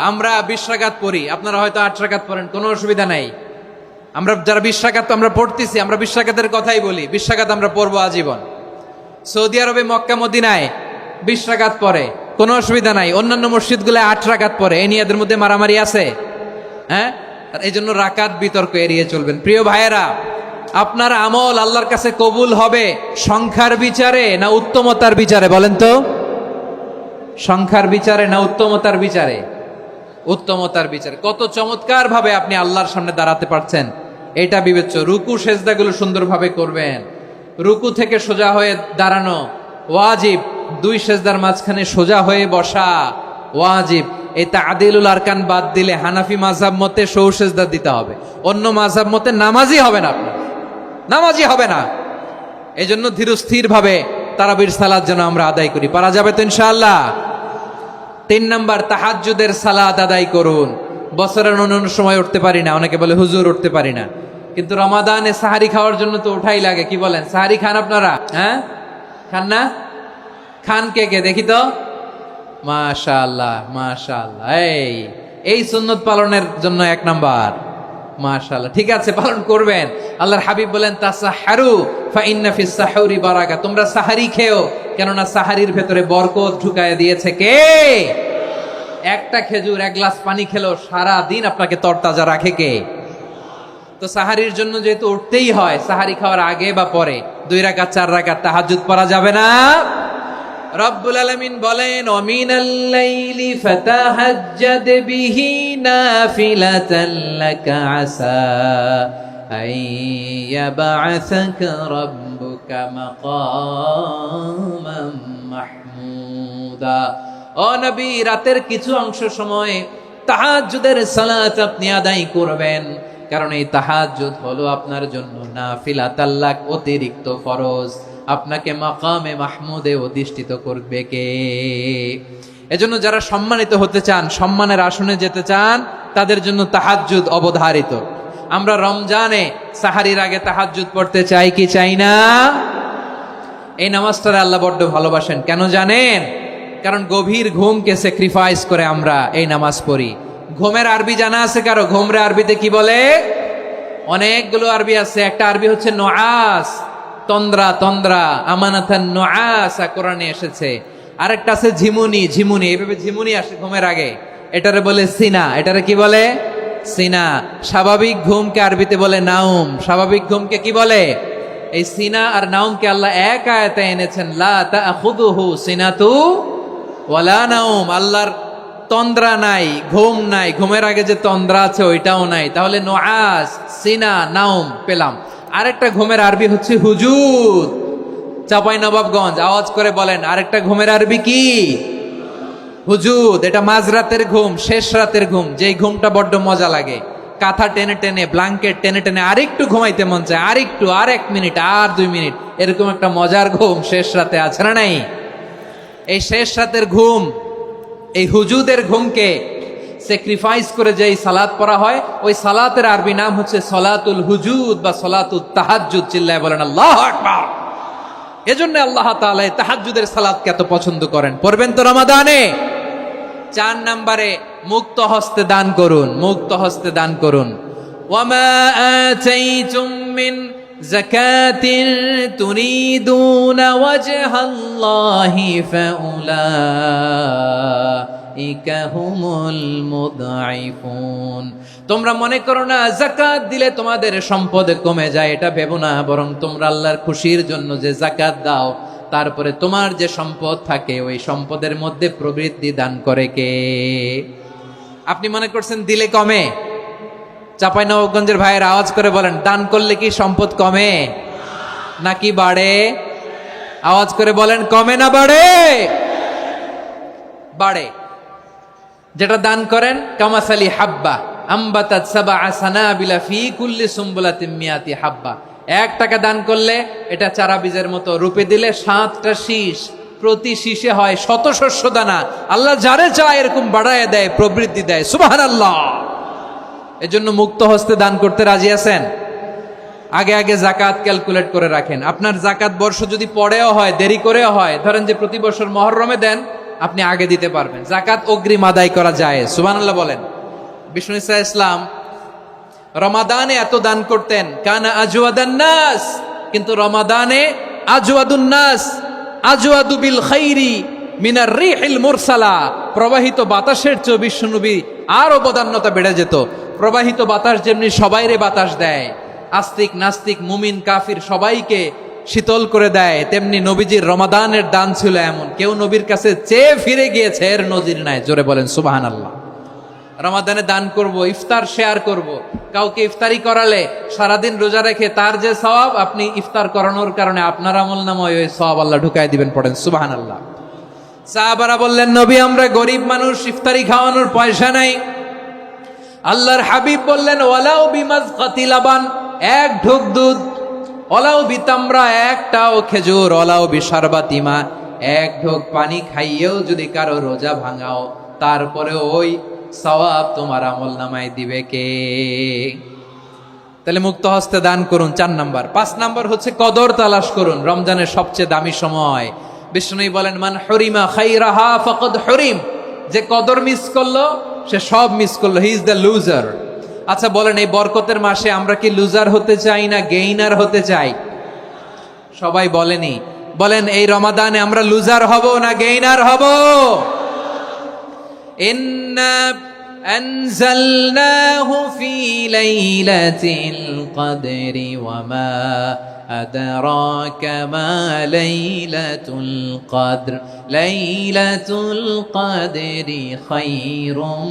আমরা 20 রাকাত পড়ি, আপনারা হয়তো 8 রাকাত পড়েন, কোনো অসুবিধা নাই। আমরা যারা 20 রাকাত তো আমরা পড়তেছি, আমরা 20 রাকাতের কথাই বলি। 20 রাকাত আমরা পড়বো আজীবন। সৌদি আরবে মক্কা মদিনায় 20 রাকাত পড়ে, কোনো অসুবিধা নাই। অন্যান্য মসজিদগুলো 8 রাকাত পড়ে। এই নিয়ে এদের মধ্যে মারামারি আছে? হ্যাঁ, এই জন্য রাকাত বিতর্ক এড়িয়ে চলবেন। প্রিয় ভাইয়েরা, আপনার আমল আল্লাহর কাছে কবুল হবে সংখ্যার বিচারে না উত্তমতার বিচারে? বলেন তো, সংখ্যার বিচারে না উত্তমতার বিচারে? উত্তমতার বিচারে। কত চমৎকার ভাবে আপনি আল্লাহর সামনে দাঁড়াতে পারছেন এটা বিবেচ্য। রুকু সেজদাগুলো সুন্দরভাবে করবেন। রুকু থেকে সোজা হয়ে দাঁড়ানো ওয়াজিব। 2 সেজদার মাঝখানে সোজা হয়ে বসা ওয়াজিব। এই তাদিলুল আরকান বাদ দিলে হানাফি মাযহাব মতে সৌ সেজদা দিতে হবে। অন্য মাযহাব মতে নামাজই হবে না, আপনার নামাজই হবে না। এই জন্য ধীরস্থির ভাবে তারাবির সালাত যেন আমরা আদায় করি। পারা যাবে তো ইনশাআল্লাহ? 3 নাম্বার, তাহাজ্জুদের সালাত আদায় করুন। বছরের অন্য সময় উঠতে পারি না, অনেকে বলে হুজুর উঠতে পারি না, কিন্তু রমাদানে সাহারি খাওয়ার জন্য তো উঠাই লাগে। কি বলেন, সাহারি খান আপনারা? হ্যাঁ, খান না? খান কে কে দেখি তো? মাশাআল্লাহ মাশাআল্লাহ। এই সুন্নত পালনের জন্য 1 নাম্বার। মাশাআল্লাহ, ঠিক আছে, পালন করবেন। আল্লাহর হাবিব বলেন তাসাহারু ফা ইন্না ফিস সাহুরি বারাকা। তোমরা সাহারি খেও, কেননা সাহারির ভেতরে বরকত ঢুকায় দিয়েছে কে? একটা খেজুর 1 গ্লাস পানি খেলো সারা দিন আপনাকে তরতাজা রাখে কে? তো সাহারির জন্য যেহেতু উঠতেই হয়, সাহারি খাওয়ার আগে বা পরে 2 রাকাত 4 রাকাত তাহাজ্জুদ পড়া যাবে না? রব্বুল আলামিন বলেন ওয়ামিনাল লাইলি ফাতাহাজ্জাদ বিহি নাফিলাতান লাকা আসা আইয়াবআসাকা রাব্বুকা মাকামান মাহমুদা। ও নবী, রাতের কিছু অংশ সময় তাহাজ্জুদের সালাত আপনি আদায় করবেন, কারণ এই তাহাজ্জুদ হলো আপনার জন্য নাফিলাতাল লাক, অতিরিক্ত ফরজ। আপনাকে মাকামে মাহমুদে অধিষ্ঠিত করবে কে? এজন্য যারা সম্মানিত হতে চান, সম্মানের আসনে যেতে চান, তাদের জন্য তাহাজ্জুদ অবধারিত। আমরা রমজানে সাহারির আগে তাহাজ্জুদ পড়তে চাই কি চাই না? এই নামাজটারে আল্লাহ বড্ড ভালোবাসেন। কেন জানেন? কারণ গভীর ঘুমকে স্যাক্রিফাইস করে আমরা এই নামাজ পড়ি। ঘুমের আরবি জানা আছে কারো? ঘুমরে আরবিতে কি বলে? অনেকগুলো আরবি আছে। একটা আরবি হচ্ছে নুআস, তন্দ্রা, তন্দ্রা, আমানাতান নুআসা কোরআনে এসেছে। আরেকটা আছে ঝিমুনি, ঝিমুনি, এইভাবে ঝিমুনি আসে ঘুমের আগে, এটারে বলে সিনা। এটারে কি বলে? সিনা। স্বাভাবিক ঘুমকে আরবিতে বলে নাউম। স্বাভাবিক ঘুমকে কি বলে? এই সিনা আর নাউমকে আল্লাহ এক আয়াতে এনেছেন, লা তাখুযুহু সিনাতু ওয়ালা নাউম। আল্লাহর তন্দ্রা নাই, ঘুম নাই। ঘুমের আগে যে তন্দ্রা আছে ওইটাও নাই। তাহলে নুআস, সিনা, নাউম পেলাম। আরেকটা ঘুমের আরবি হচ্ছে হুজুদ। চাঁপাইনবাবগঞ্জ আওয়াজ করে বলেন, আরেকটা ঘুমের আরবি কি? হুজুদ। এটা মাঝরাতের ঘুম, শেষ রাতের ঘুম, যেই ঘুমটা বড্ড মজা লাগে। কাঁথা টেনে টেনে, ব্ল্যাঙ্কেট টেনে টেনে আরেকটু ঘুমাইতে মন চায়, আরেকটু, আর 1 মিনিট, আর 2 মিনিট, এরকম একটা মজার ঘুম শেষ রাতে আছে না নাই? এই শেষ রাতের ঘুম, এই হুজুদের ঘুমকে স্যাক্রিফাইস করে যেই সালাত পড়া হয়, ওই সালাতের আরবি নাম হচ্ছে সলাতুল হুজুদ বা সলাতুত তাহাজ্জুদ। চিল্লায় বলেন আল্লাহু আকবার। এজন্য আল্লাহ তাআলা এই তাহাজ্জুদের সালাতকে এত পছন্দ করেন। পড়বেন তো রমাদানে। 4 নম্বরে মুক্ত হস্তে দান করুন, মুক্ত হস্তে দান করুন। ওয়ামা আতাইতুম মিন যাকাতিন তুরিদুনা ওয়াজহাল্লাহি ফাউলাইকা হুমুল মুদঈফুন। তোমরা মনে করো না যাকাত দিলে তোমাদের সম্পদ কমে যায়, এটা ভেবো না, বরং তোমরা আল্লাহর খুশির জন্য যে যাকাত দাও, তারপরে তোমার যে সম্পদ থাকে ওই সম্পদের মধ্যে প্রবৃদ্ধি দান করে কে? আপনি মনে করছেন দিলে কমে? চাঁপাইনবাবগঞ্জের ভাইয়ের আওয়াজ করে বলেন, দান করলে কি সম্পদ কমে নাকি বাড়ে? আওয়াজ করে বলেন, কমে না বাড়ে? বাড়ে। যেটা দান করেন, কামাসালি হাব্বা আম্বাতাত সাবআ সানাবিলা ফি কুল্লি সুম্বুলাতিন মিয়াতি হাব্বা। 1 টাকা দান করলে এটা চারা বীজের মতো, রূপে দিলে 7টা শীষ, প্রতি শীষে হয় 100 শস্য দানা। আল্লাহ যারে চায় এরকম বাড়ায় দেয়, প্রবৃদ্ধি দেয়। সুবহানাল্লাহ। এজন্য মুক্ত হস্তে দান করতে রাজি আছেন? আগে আগে যাকাত ক্যালকুলেট করে রাখেন। আপনার যাকাত বর্ষ যদি পরেও হয়, দেরি করেও হয়, ধরেন যে প্রতি বছর মুহররমে দেন, আপনি আগে দিতে পারবেন। যাকাত অগ্রিম আদায় করা যায়। সুবহানাল্লাহ বলেন। বিষ্ণু ইসা ইসলাম রমাদানে এত দান করতেন, কানা আজওয়াদান নাস, কিন্তু রমাদানে আজওয়াদুন নাস আজওয়াদু বিল খাইরি মিনার রিহিল মুরসালা। প্রবাহিত বাতাসের চেয়ে বিশ্বনবী আরো বদান্যতা বেড়ে যেত। প্রবাহিত বাতাস যেমনি সবাইরে বাতাস দেয়, আস্তিক নাস্তিক মুমিন কাফির সবাইকে শীতল করে দেয়, তেমনি নবীজির রমাদানের দান ছিল এমন, কেউ নবীর কাছে চেয়ে ফিরে গিয়েছে এর নজির নাই। জোরে বলেন সুবহানাল্লাহ। রমাদানে দান করব, ইফতার শেয়ার করব। কাউকে ইফতারি করালে সারাদিন রোজা রেখে তার যে সওয়াব, আপনি ইফতার করানোর কারণে আপনার আমলনামায় ওই সওয়াব আল্লাহ ঢুকাই দিবেন। পড়েন সুবহানাল্লাহ। সাহাবারা বললেন, নবী আমরা গরিব মানুষ, ইফতারি খাওয়ানোর পয়সা নাই। আল্লাহর হাবিব বললেন, ওয়ালাউ বিমাজকাতি লাবান, 1 ঢোক দুধ, ওয়ালাউ বিতামরা, 1টাও খেজুর, ওয়ালাউ বিশারবাতিমা, 1 ঢোক পানি খাইয়েও যদি কারো রোজা ভাঙাও, তারপরে ওই সওয়াব তোমার আমলনামায় দিবে কে? তাহলে মুক্ত হস্তে দান করুন, 4 নাম্বার। 5 নাম্বার হচ্ছে কদর তালাশ করুন। রমজানের সবচেয়ে দামি সময়। বিষ্ণু বলেন, মান হরিমা খাইরাহা ফাকাদ হরিম। যে কদর মিস করলো সে সব মিস করলো, হি ইজ দ্য লুজার। আচ্ছা বলেন, এই বরকতের মাসে আমরা কি লুজার হতে চাই না গেইনার হতে চাই? সবাই বলেনি। বলেন, এই রমাদানে আমরা লুজার হব না গেইনার হব? ইন্না আনজালনাহু ফি লাইলাতিল কদরি ওয়া মা আদরাকা মা লাইলাতুল কদর লাইলাতুল কদরি খায়রুম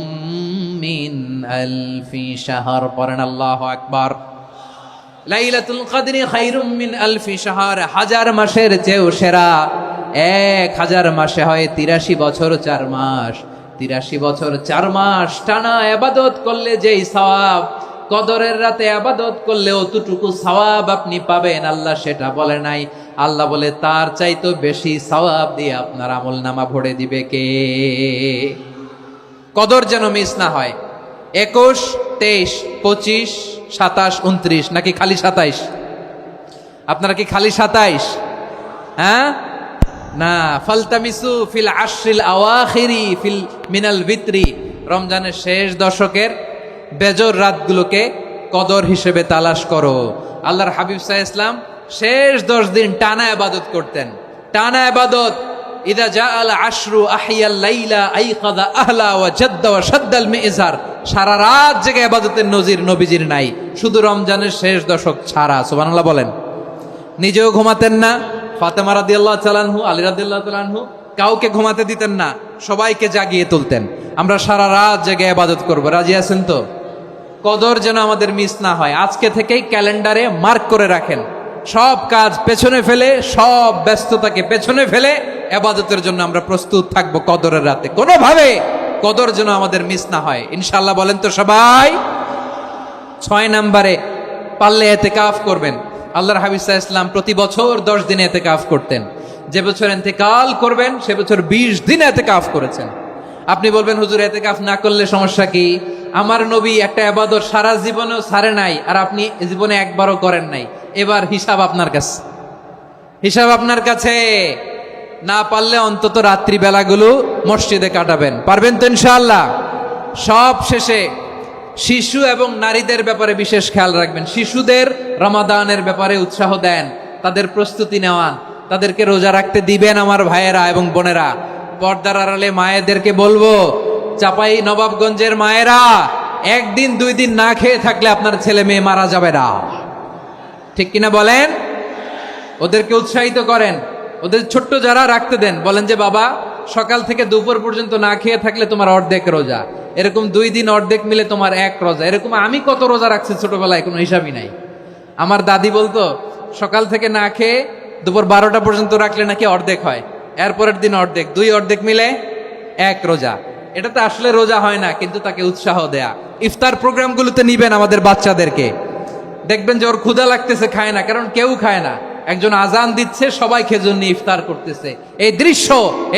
মিন আলফি শাহর। পড়েন আল্লাহু আকবার। লাইলাতুল কদরি খায়রুম মিন আলফি শাহর, 1000 মাসের চেয়েও সেরা। 1000 মাসে হয় 83 বছর 4 মাস। 83 বছর 4 মাস টানা ইবাদত করলে যেই সওয়াব, কদরের রাতে ইবাদত করলে অতটুকু সওয়াব আপনি পাবেন, আল্লাহ সেটা বলে নাই। আল্লাহ বলে তার চাইতো বেশি সওয়াব দিয়ে আপনার আমলনামা ভরে দিবে কে? কদর যেন মিস না হয়। 21, 23, 25, 27, 29 নাকি খালি 27? আপনারা কি খালি 27? হ্যাঁ না, ফালতামিসু ফিল আশরিল আওয়াখিরি ফিল মিনাল ভিতরি। রমজানের শেষ দশকের বেজর রাতগুলোকে কদর হিসেবে তালাশ করো। আল্লাহর হাবিব সাল্লাল্লাহু আলাইহি ওয়াসাল্লাম শেষ 10 দিন টানা ইবাদত করতেন, টানা ইবাদত। ইদা জাআল আশরু আহিয়াল লাইলা আইকাযা আহলা ওয়া জাদ্দা ওয়া শাদ্দাল মিজার। সারা রাত জেগে ইবাদতের নজির নবীজির নাই, শুধু রমজানের শেষ দশক ছাড়া। সুবহানাল্লাহ বলেন। নিজেও ঘুমাতেন না। ফাতেমা রাদিয়াল্লাহু তাআলা আনহু, আলী রাদিয়াল্লাহু তাআলা আনহু কাউকে ঘুমাতে দিতেন না, সবাইকে জাগিয়ে তুলতেন। আমরা সারা রাত জেগে ইবাদত করব। রাজি আছেন তো? কদর যেন আমাদের মিস না হয়। আজকে থেকেই ক্যালেন্ডারে মার্ক করে রাখেন। সব কাজ পেছনে ফেলে, সব ব্যস্ততাকে পেছনে ফেলে ইবাদতের জন্য আমরা প্রস্তুত থাকবো কদরের রাতে। কোনোভাবে কদর যেন আমাদের মিস না হয়। ইনশাআল্লাহ বলেন তো সবাই? 6 নম্বরে পারলে এতেকাফ করবেন। আল্লাহর হাবিব সাল্লাল্লাহু আলাইহি ওয়াসাল্লাম প্রতি বছর 10 দিনে এতেকাফ করতেন। যে বছর ইন্তেকাল করবেন সে বছর 20 দিন এতেকাফ করেছেন। আপনি বলবেন হুজুর এতেকাফ না করলে সমস্যা কি? আমার নবী একটা ইবাদত সারা জীবনেও ছাড়ে নাই, আর আপনি জীবনে একবারও করেন নাই। এবার হিসাব আপনার কাছে, হিসাব আপনার কাছে। না পারলে অন্তত রাত্রি বেলাগুলো মসজিদে কাটাবেন। পারবেন তো ইনশাআল্লাহ? সব শেষে শিশু এবং নারীদের ব্যাপারে বিশেষ খেয়াল রাখবেন। শিশুদের রমাদানের ব্যাপারে উৎসাহ দেন, তাদের প্রস্তুতি নেওয়ান, তাদেরকে রোজা রাখতে দিবেন। আমার ভাইয়েরা এবং বোনেরা, পর্দার আড়ালে মায়েদেরকে বলবো, চাপাই নবাবগঞ্জের মায়েরা, 1 দিন 2 দিন না খেয়ে থাকলে আপনার ছেলে মেয়ে মারা যাবে না। ঠিক কিনা বলেন? ওদেরকে উৎসাহিত করেন, ওদের ছোট্ট যারা রাখতে দেন, বলেন যে বাবা সকাল থেকে দুপুর পর্যন্ত না খেয়ে থাকলে তোমার অর্ধেক রোজা, এরকম 2 দিন অর্ধেক মিলে তোমার 1 রোজা। এরকম আমি কত রোজা রাখছি ছোটবেলায় কোনো হিসাবই নাই। আমার দাদি বলতো সকাল থেকে না খেয়ে দুপুর 12টা পর্যন্ত রাখলে নাকি অর্ধেক হয়, এরপরের দিন অর্ধেক, 2 অর্ধেক মিলে 1 রোজা। এটা তো আসলে রোজা হয় না, কিন্তু তাকে উৎসাহ দেয়া। ইফতার প্রোগ্রামগুলোতে নিবেন আমাদের বাচ্চাদেরকে, দেখবেন যে ওর ক্ষুধা লাগতেছে, খায় না, কারণ কেউ খায় না। একজন আজান দিচ্ছে, সবাই খেজুর নিয়ে ইফতার করতেছে। এই দৃশ্য,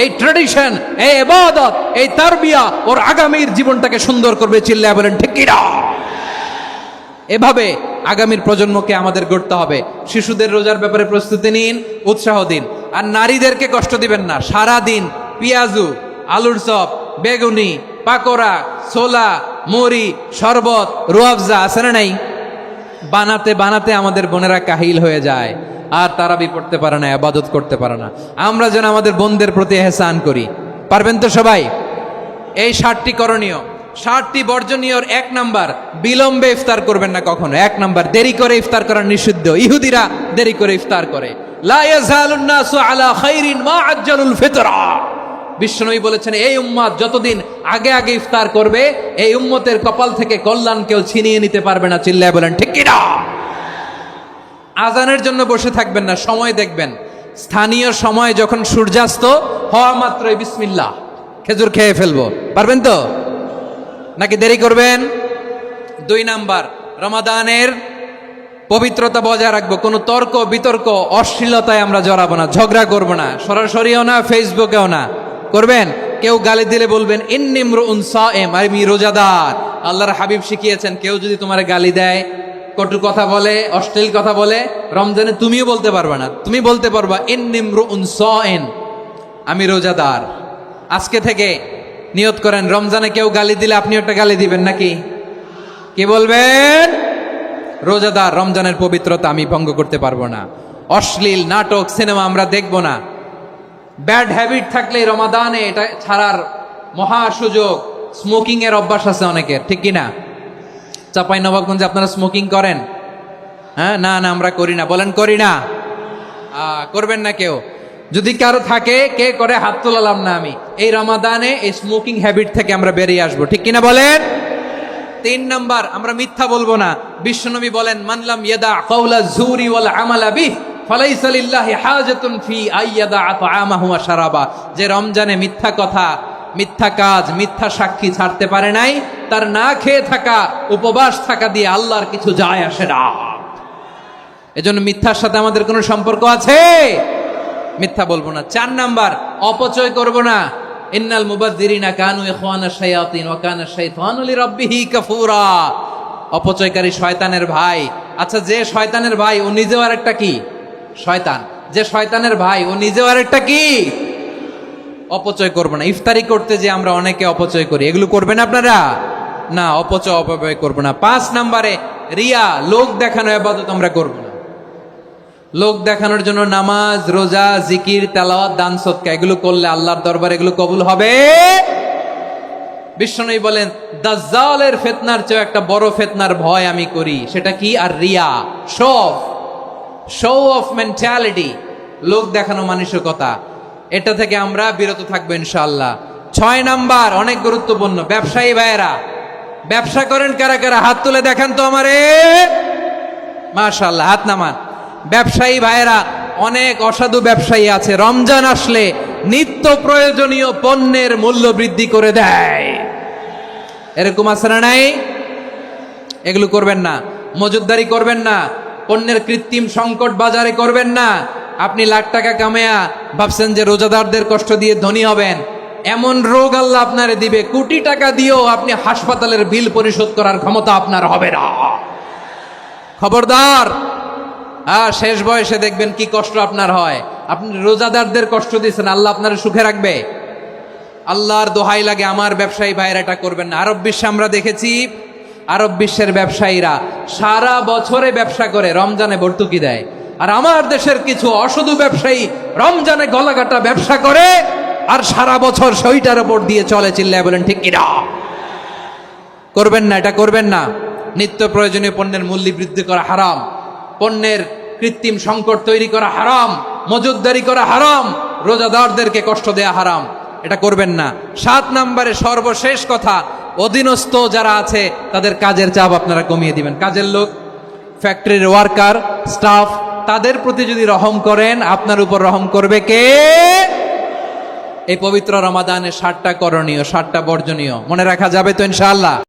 এই ট্র্যাডিশন, এই ইবাদত, এই তারবিয়া ওর আগামীর জীবনটাকে সুন্দর করবে। চিল্লায়া বলেন ঠিক কি না? এভাবে আগামীর প্রজন্মকে আমাদের গড়তে হবে। শিশুদের রোজার ব্যাপারে প্রস্তুতি নিন, উৎসাহ দিন। আর নারীদেরকে কষ্ট দিবেন না। সারা দিন পেঁয়াজু, আলুর চপ, বেগুনি, পাকোড়া, ছোলা, মুড়ি, শরবত, রুয়াবজা আছে না নাই, বানাতে বানাতে আমাদের বোনেরা কাহিল হয়ে যায়, আর তারাবি পড়তে পারে না, ইবাদত করতে পারে না। আমরা যেন আমাদের বোনদের প্রতি ইহসান করি। পারবেন তো সবাই? এই 7টি করণীয়, 7টি বর্জনীয়। 1 নাম্বার, বিলম্বে ইফতার করবেন না কখনো। 1 নাম্বার, দেরি করে ইফতার করা নিষিদ্ধ। ইহুদিরা দেরি করে ইফতার করে। লা ইয়াজালুন নাসু আলা খাইরিন মা আজ্জালুল ফিতরা। বিশ্বনবী বলেছেন এই উম্মত যতদিন আগে আগে ইফতার করবে, এই উম্মতের কপাল থেকে কল্যাণ কেউ ছিনিয়ে নিতে পারবে না। চিল্লায় বলেন ঠিক কি না? আজানের জন্য বসে থাকবেন না, সময় দেখবেন। স্থানীয় সময় যখন সূর্যাস্ত হওয়া মাত্রই বিসমিল্লাহ, খেজুর খেয়ে ফেলবো। পারবেন তো নাকি দেরি করবেন? 2 নাম্বার, রমাদানের পবিত্রতা বজায় রাখবো। কোনো তর্ক বিতর্ক অশ্লীলতায় আমরা জড়াবো না, ঝগড়া করবো না, সরাসরিও না, ফেসবুকেও না। করবেন কেউ গালি দিলে বলবেন ইন্নিমরুন সায়েম, আমি রোজাদার। আল্লাহর হাবিব শিখিয়েছেন কেউ যদি তোমার গালি দেয়, কটু কথা বলে, অশ্লীল কথা বলে, রমজানে তুমিও বলতে পারবা না। তুমি বলতে পারবা ইন্নিমরুন সায়েম, আমি রোজাদার। আজকে থেকে নিয়ত করেন, রমজানে কেউ গালি দিলে আপনি একটা গালি দিবেন নাকি? কি বলবেন? রোজাদার, রমজানের পবিত্রতা আমি ভঙ্গ করতে পারবো না। অশ্লীল নাটক, সিনেমা আমরা দেখবো না। ব্যাড হ্যাবিট থাকলে রমাদানে এটা ছাড়ার মহা সুযোগ। স্মোকিং এর অভ্যাস আছে অনেকের, ঠিক কিনা? চাপাই নবাবগঞ্জে আপনারা স্মোকিং করেন? হ্যাঁ, না না আমরা করি না। বলেন করি না। করবেন না কেউ। যদি কারো থাকে, কে করে হাত তোলালাম না আমি। এই রমাদানে এই স্মোকিং হ্যাবিট থেকে আমরা বেরিয়ে আসবো, ঠিক কিনা বলেন? 3 নাম্বার, আমরা মিথ্যা বলবো না। বিশ্বনবী বলেন মানলাম ইয়াদা কাওলা যুরি ওয়াল আমালা বিহি ফালাইসা লিল্লাহি হাজাতুন ফি আইয়াদা তাআমাহু ওয়া শারাবা। যে রমজানে মিথ্যা কথা, মিথ্যা কাজ, মিথ্যা সাক্ষী ছাড়তে পারে নাই, তার না খেয়ে থাকা, উপবাস থাকা দিয়ে আল্লাহর কিছু যায় আসে না। এজন্য মিথ্যার সাথে আমাদের কোনো সম্পর্ক আছে? মিথ্যা বলবো না। 4 নাম্বার, অপচয় করব না। ইন্নাল মুবাযযিরিনা কানু ইখওয়ানাশ শায়াতিন ওয়া কানা শাইতানু লিরাব্বিহি কাফুরা। অপচয়কারী শয়তানের ভাই। আচ্ছা, যে শয়তানের ভাই ও নিজেও আরেকটা কি? শয়তান। যে শয়তানের ভাই ও নিজেও আরেকটা কি? অপচয় করব না। ইফতারি করতে যে আমরা অনেকে অপচয় করি, এগুলো করবেন আপনারা না। অপচয় অপব্যয় করব না। 5 নাম্বারে, রিয়া, লোক দেখানো ইবাদত আমরা করব না। লোক দেখানোর জন্য নামাজ, রোজা, জিকির, তেলাওয়াত, দান, সদকা এগুলো করলে আল্লাহর দরবারে এগুলো কবুল হবে। বিশ্বনবী বলেন দাজ্জালের ফিতনার চেয়ে একটা বড় ফিতনার ভয় আমি করি, সেটা কি? আর রিয়া, শো অফ মেন্টালিটি, লোক দেখানো মানসিকতা। এটা থেকে আমরা বিরত থাকবো ইনশাআল্লাহ। 6 নাম্বার, অনেক গুরুত্বপূর্ণ। ব্যবসায়ী ভাইয়েরা, ব্যবসা করেন কারা কারা? হাত তুলে দেখান তো আমারে। মাশাআল্লাহ, হাত নামান। ব্যবসায়ী ভাইয়েরা, অনেক অসাধু ব্যবসায়ী আছে, রমজান আসলে নিত্য প্রয়োজনীয় পণ্যের মূল্য বৃদ্ধি করে দেয়। এরকম আছে না নাই? এগুলো করবেন না। মজুদদারি করবেন না। পণ্যের কৃত্রিম সংকট বাজারে করবেন না। আপনি লাখ টাকা কামায়া ভাবছেন যে রোজাদারদের কষ্ট দিয়ে ধনী হবেন, এমন রোগ আল্লাহ আপনারে দিবে, কোটি টাকা দিয়েও আপনি হাসপাতালের বিল পরিশোধ করার ক্ষমতা আপনার হবে না। খবরদার। শেষ বয়সে দেখবেন কি কষ্ট আপনার হয়। আপনি রোজাদারদের কষ্ট দিয়েছেন, আল্লাহ আপনার সুখে রাখবে? আল্লাহর দোহাই লাগে, আমার ব্যবসায়ী ভাইয়েরা এটা করবেন না। আরব বিশ্বে আমরা দেখেছি, আরব বিশ্বের ব্যবসায়ীরা সারা বছরে ব্যবসা করে, রমজানে ভর্তুকি দেয়। আর আমার দেশের কিছু অসাধু ব্যবসায়ী রমজানে গলাকাটা ব্যবসা করে আর সারা বছর সইটার উপর দিয়ে চলে। চিল্লায় বলেন ঠিক কিনা? করবেন না, এটা করবেন না। নিত্য প্রয়োজনীয় পণ্যের মূল্য বৃদ্ধি করা হারাম, পণ্যের কৃত্রিম সংকট তৈরি করা হারাম, মজুদদারি করা হারাম, রোজাদারদেরকে কষ্ট দেয়া হারাম, এটা করবেন না। 7 নম্বরে সর্বশেষ কথা, অধীনস্থ যারা আছে তাদের কাজের চাপ আপনারা কমিয়ে দিবেন। কাজের লোক, ফ্যাক্টরির ওয়ার্কার, স্টাফ, তাদের প্রতি যদি রহম করেন, আপনার উপর রহম করবে কে? এই পবিত্র রমাদানে 7টা করণীয়, 7টা বর্জনীয় মনে রাখা যাবে তো ইনশাআল্লাহ?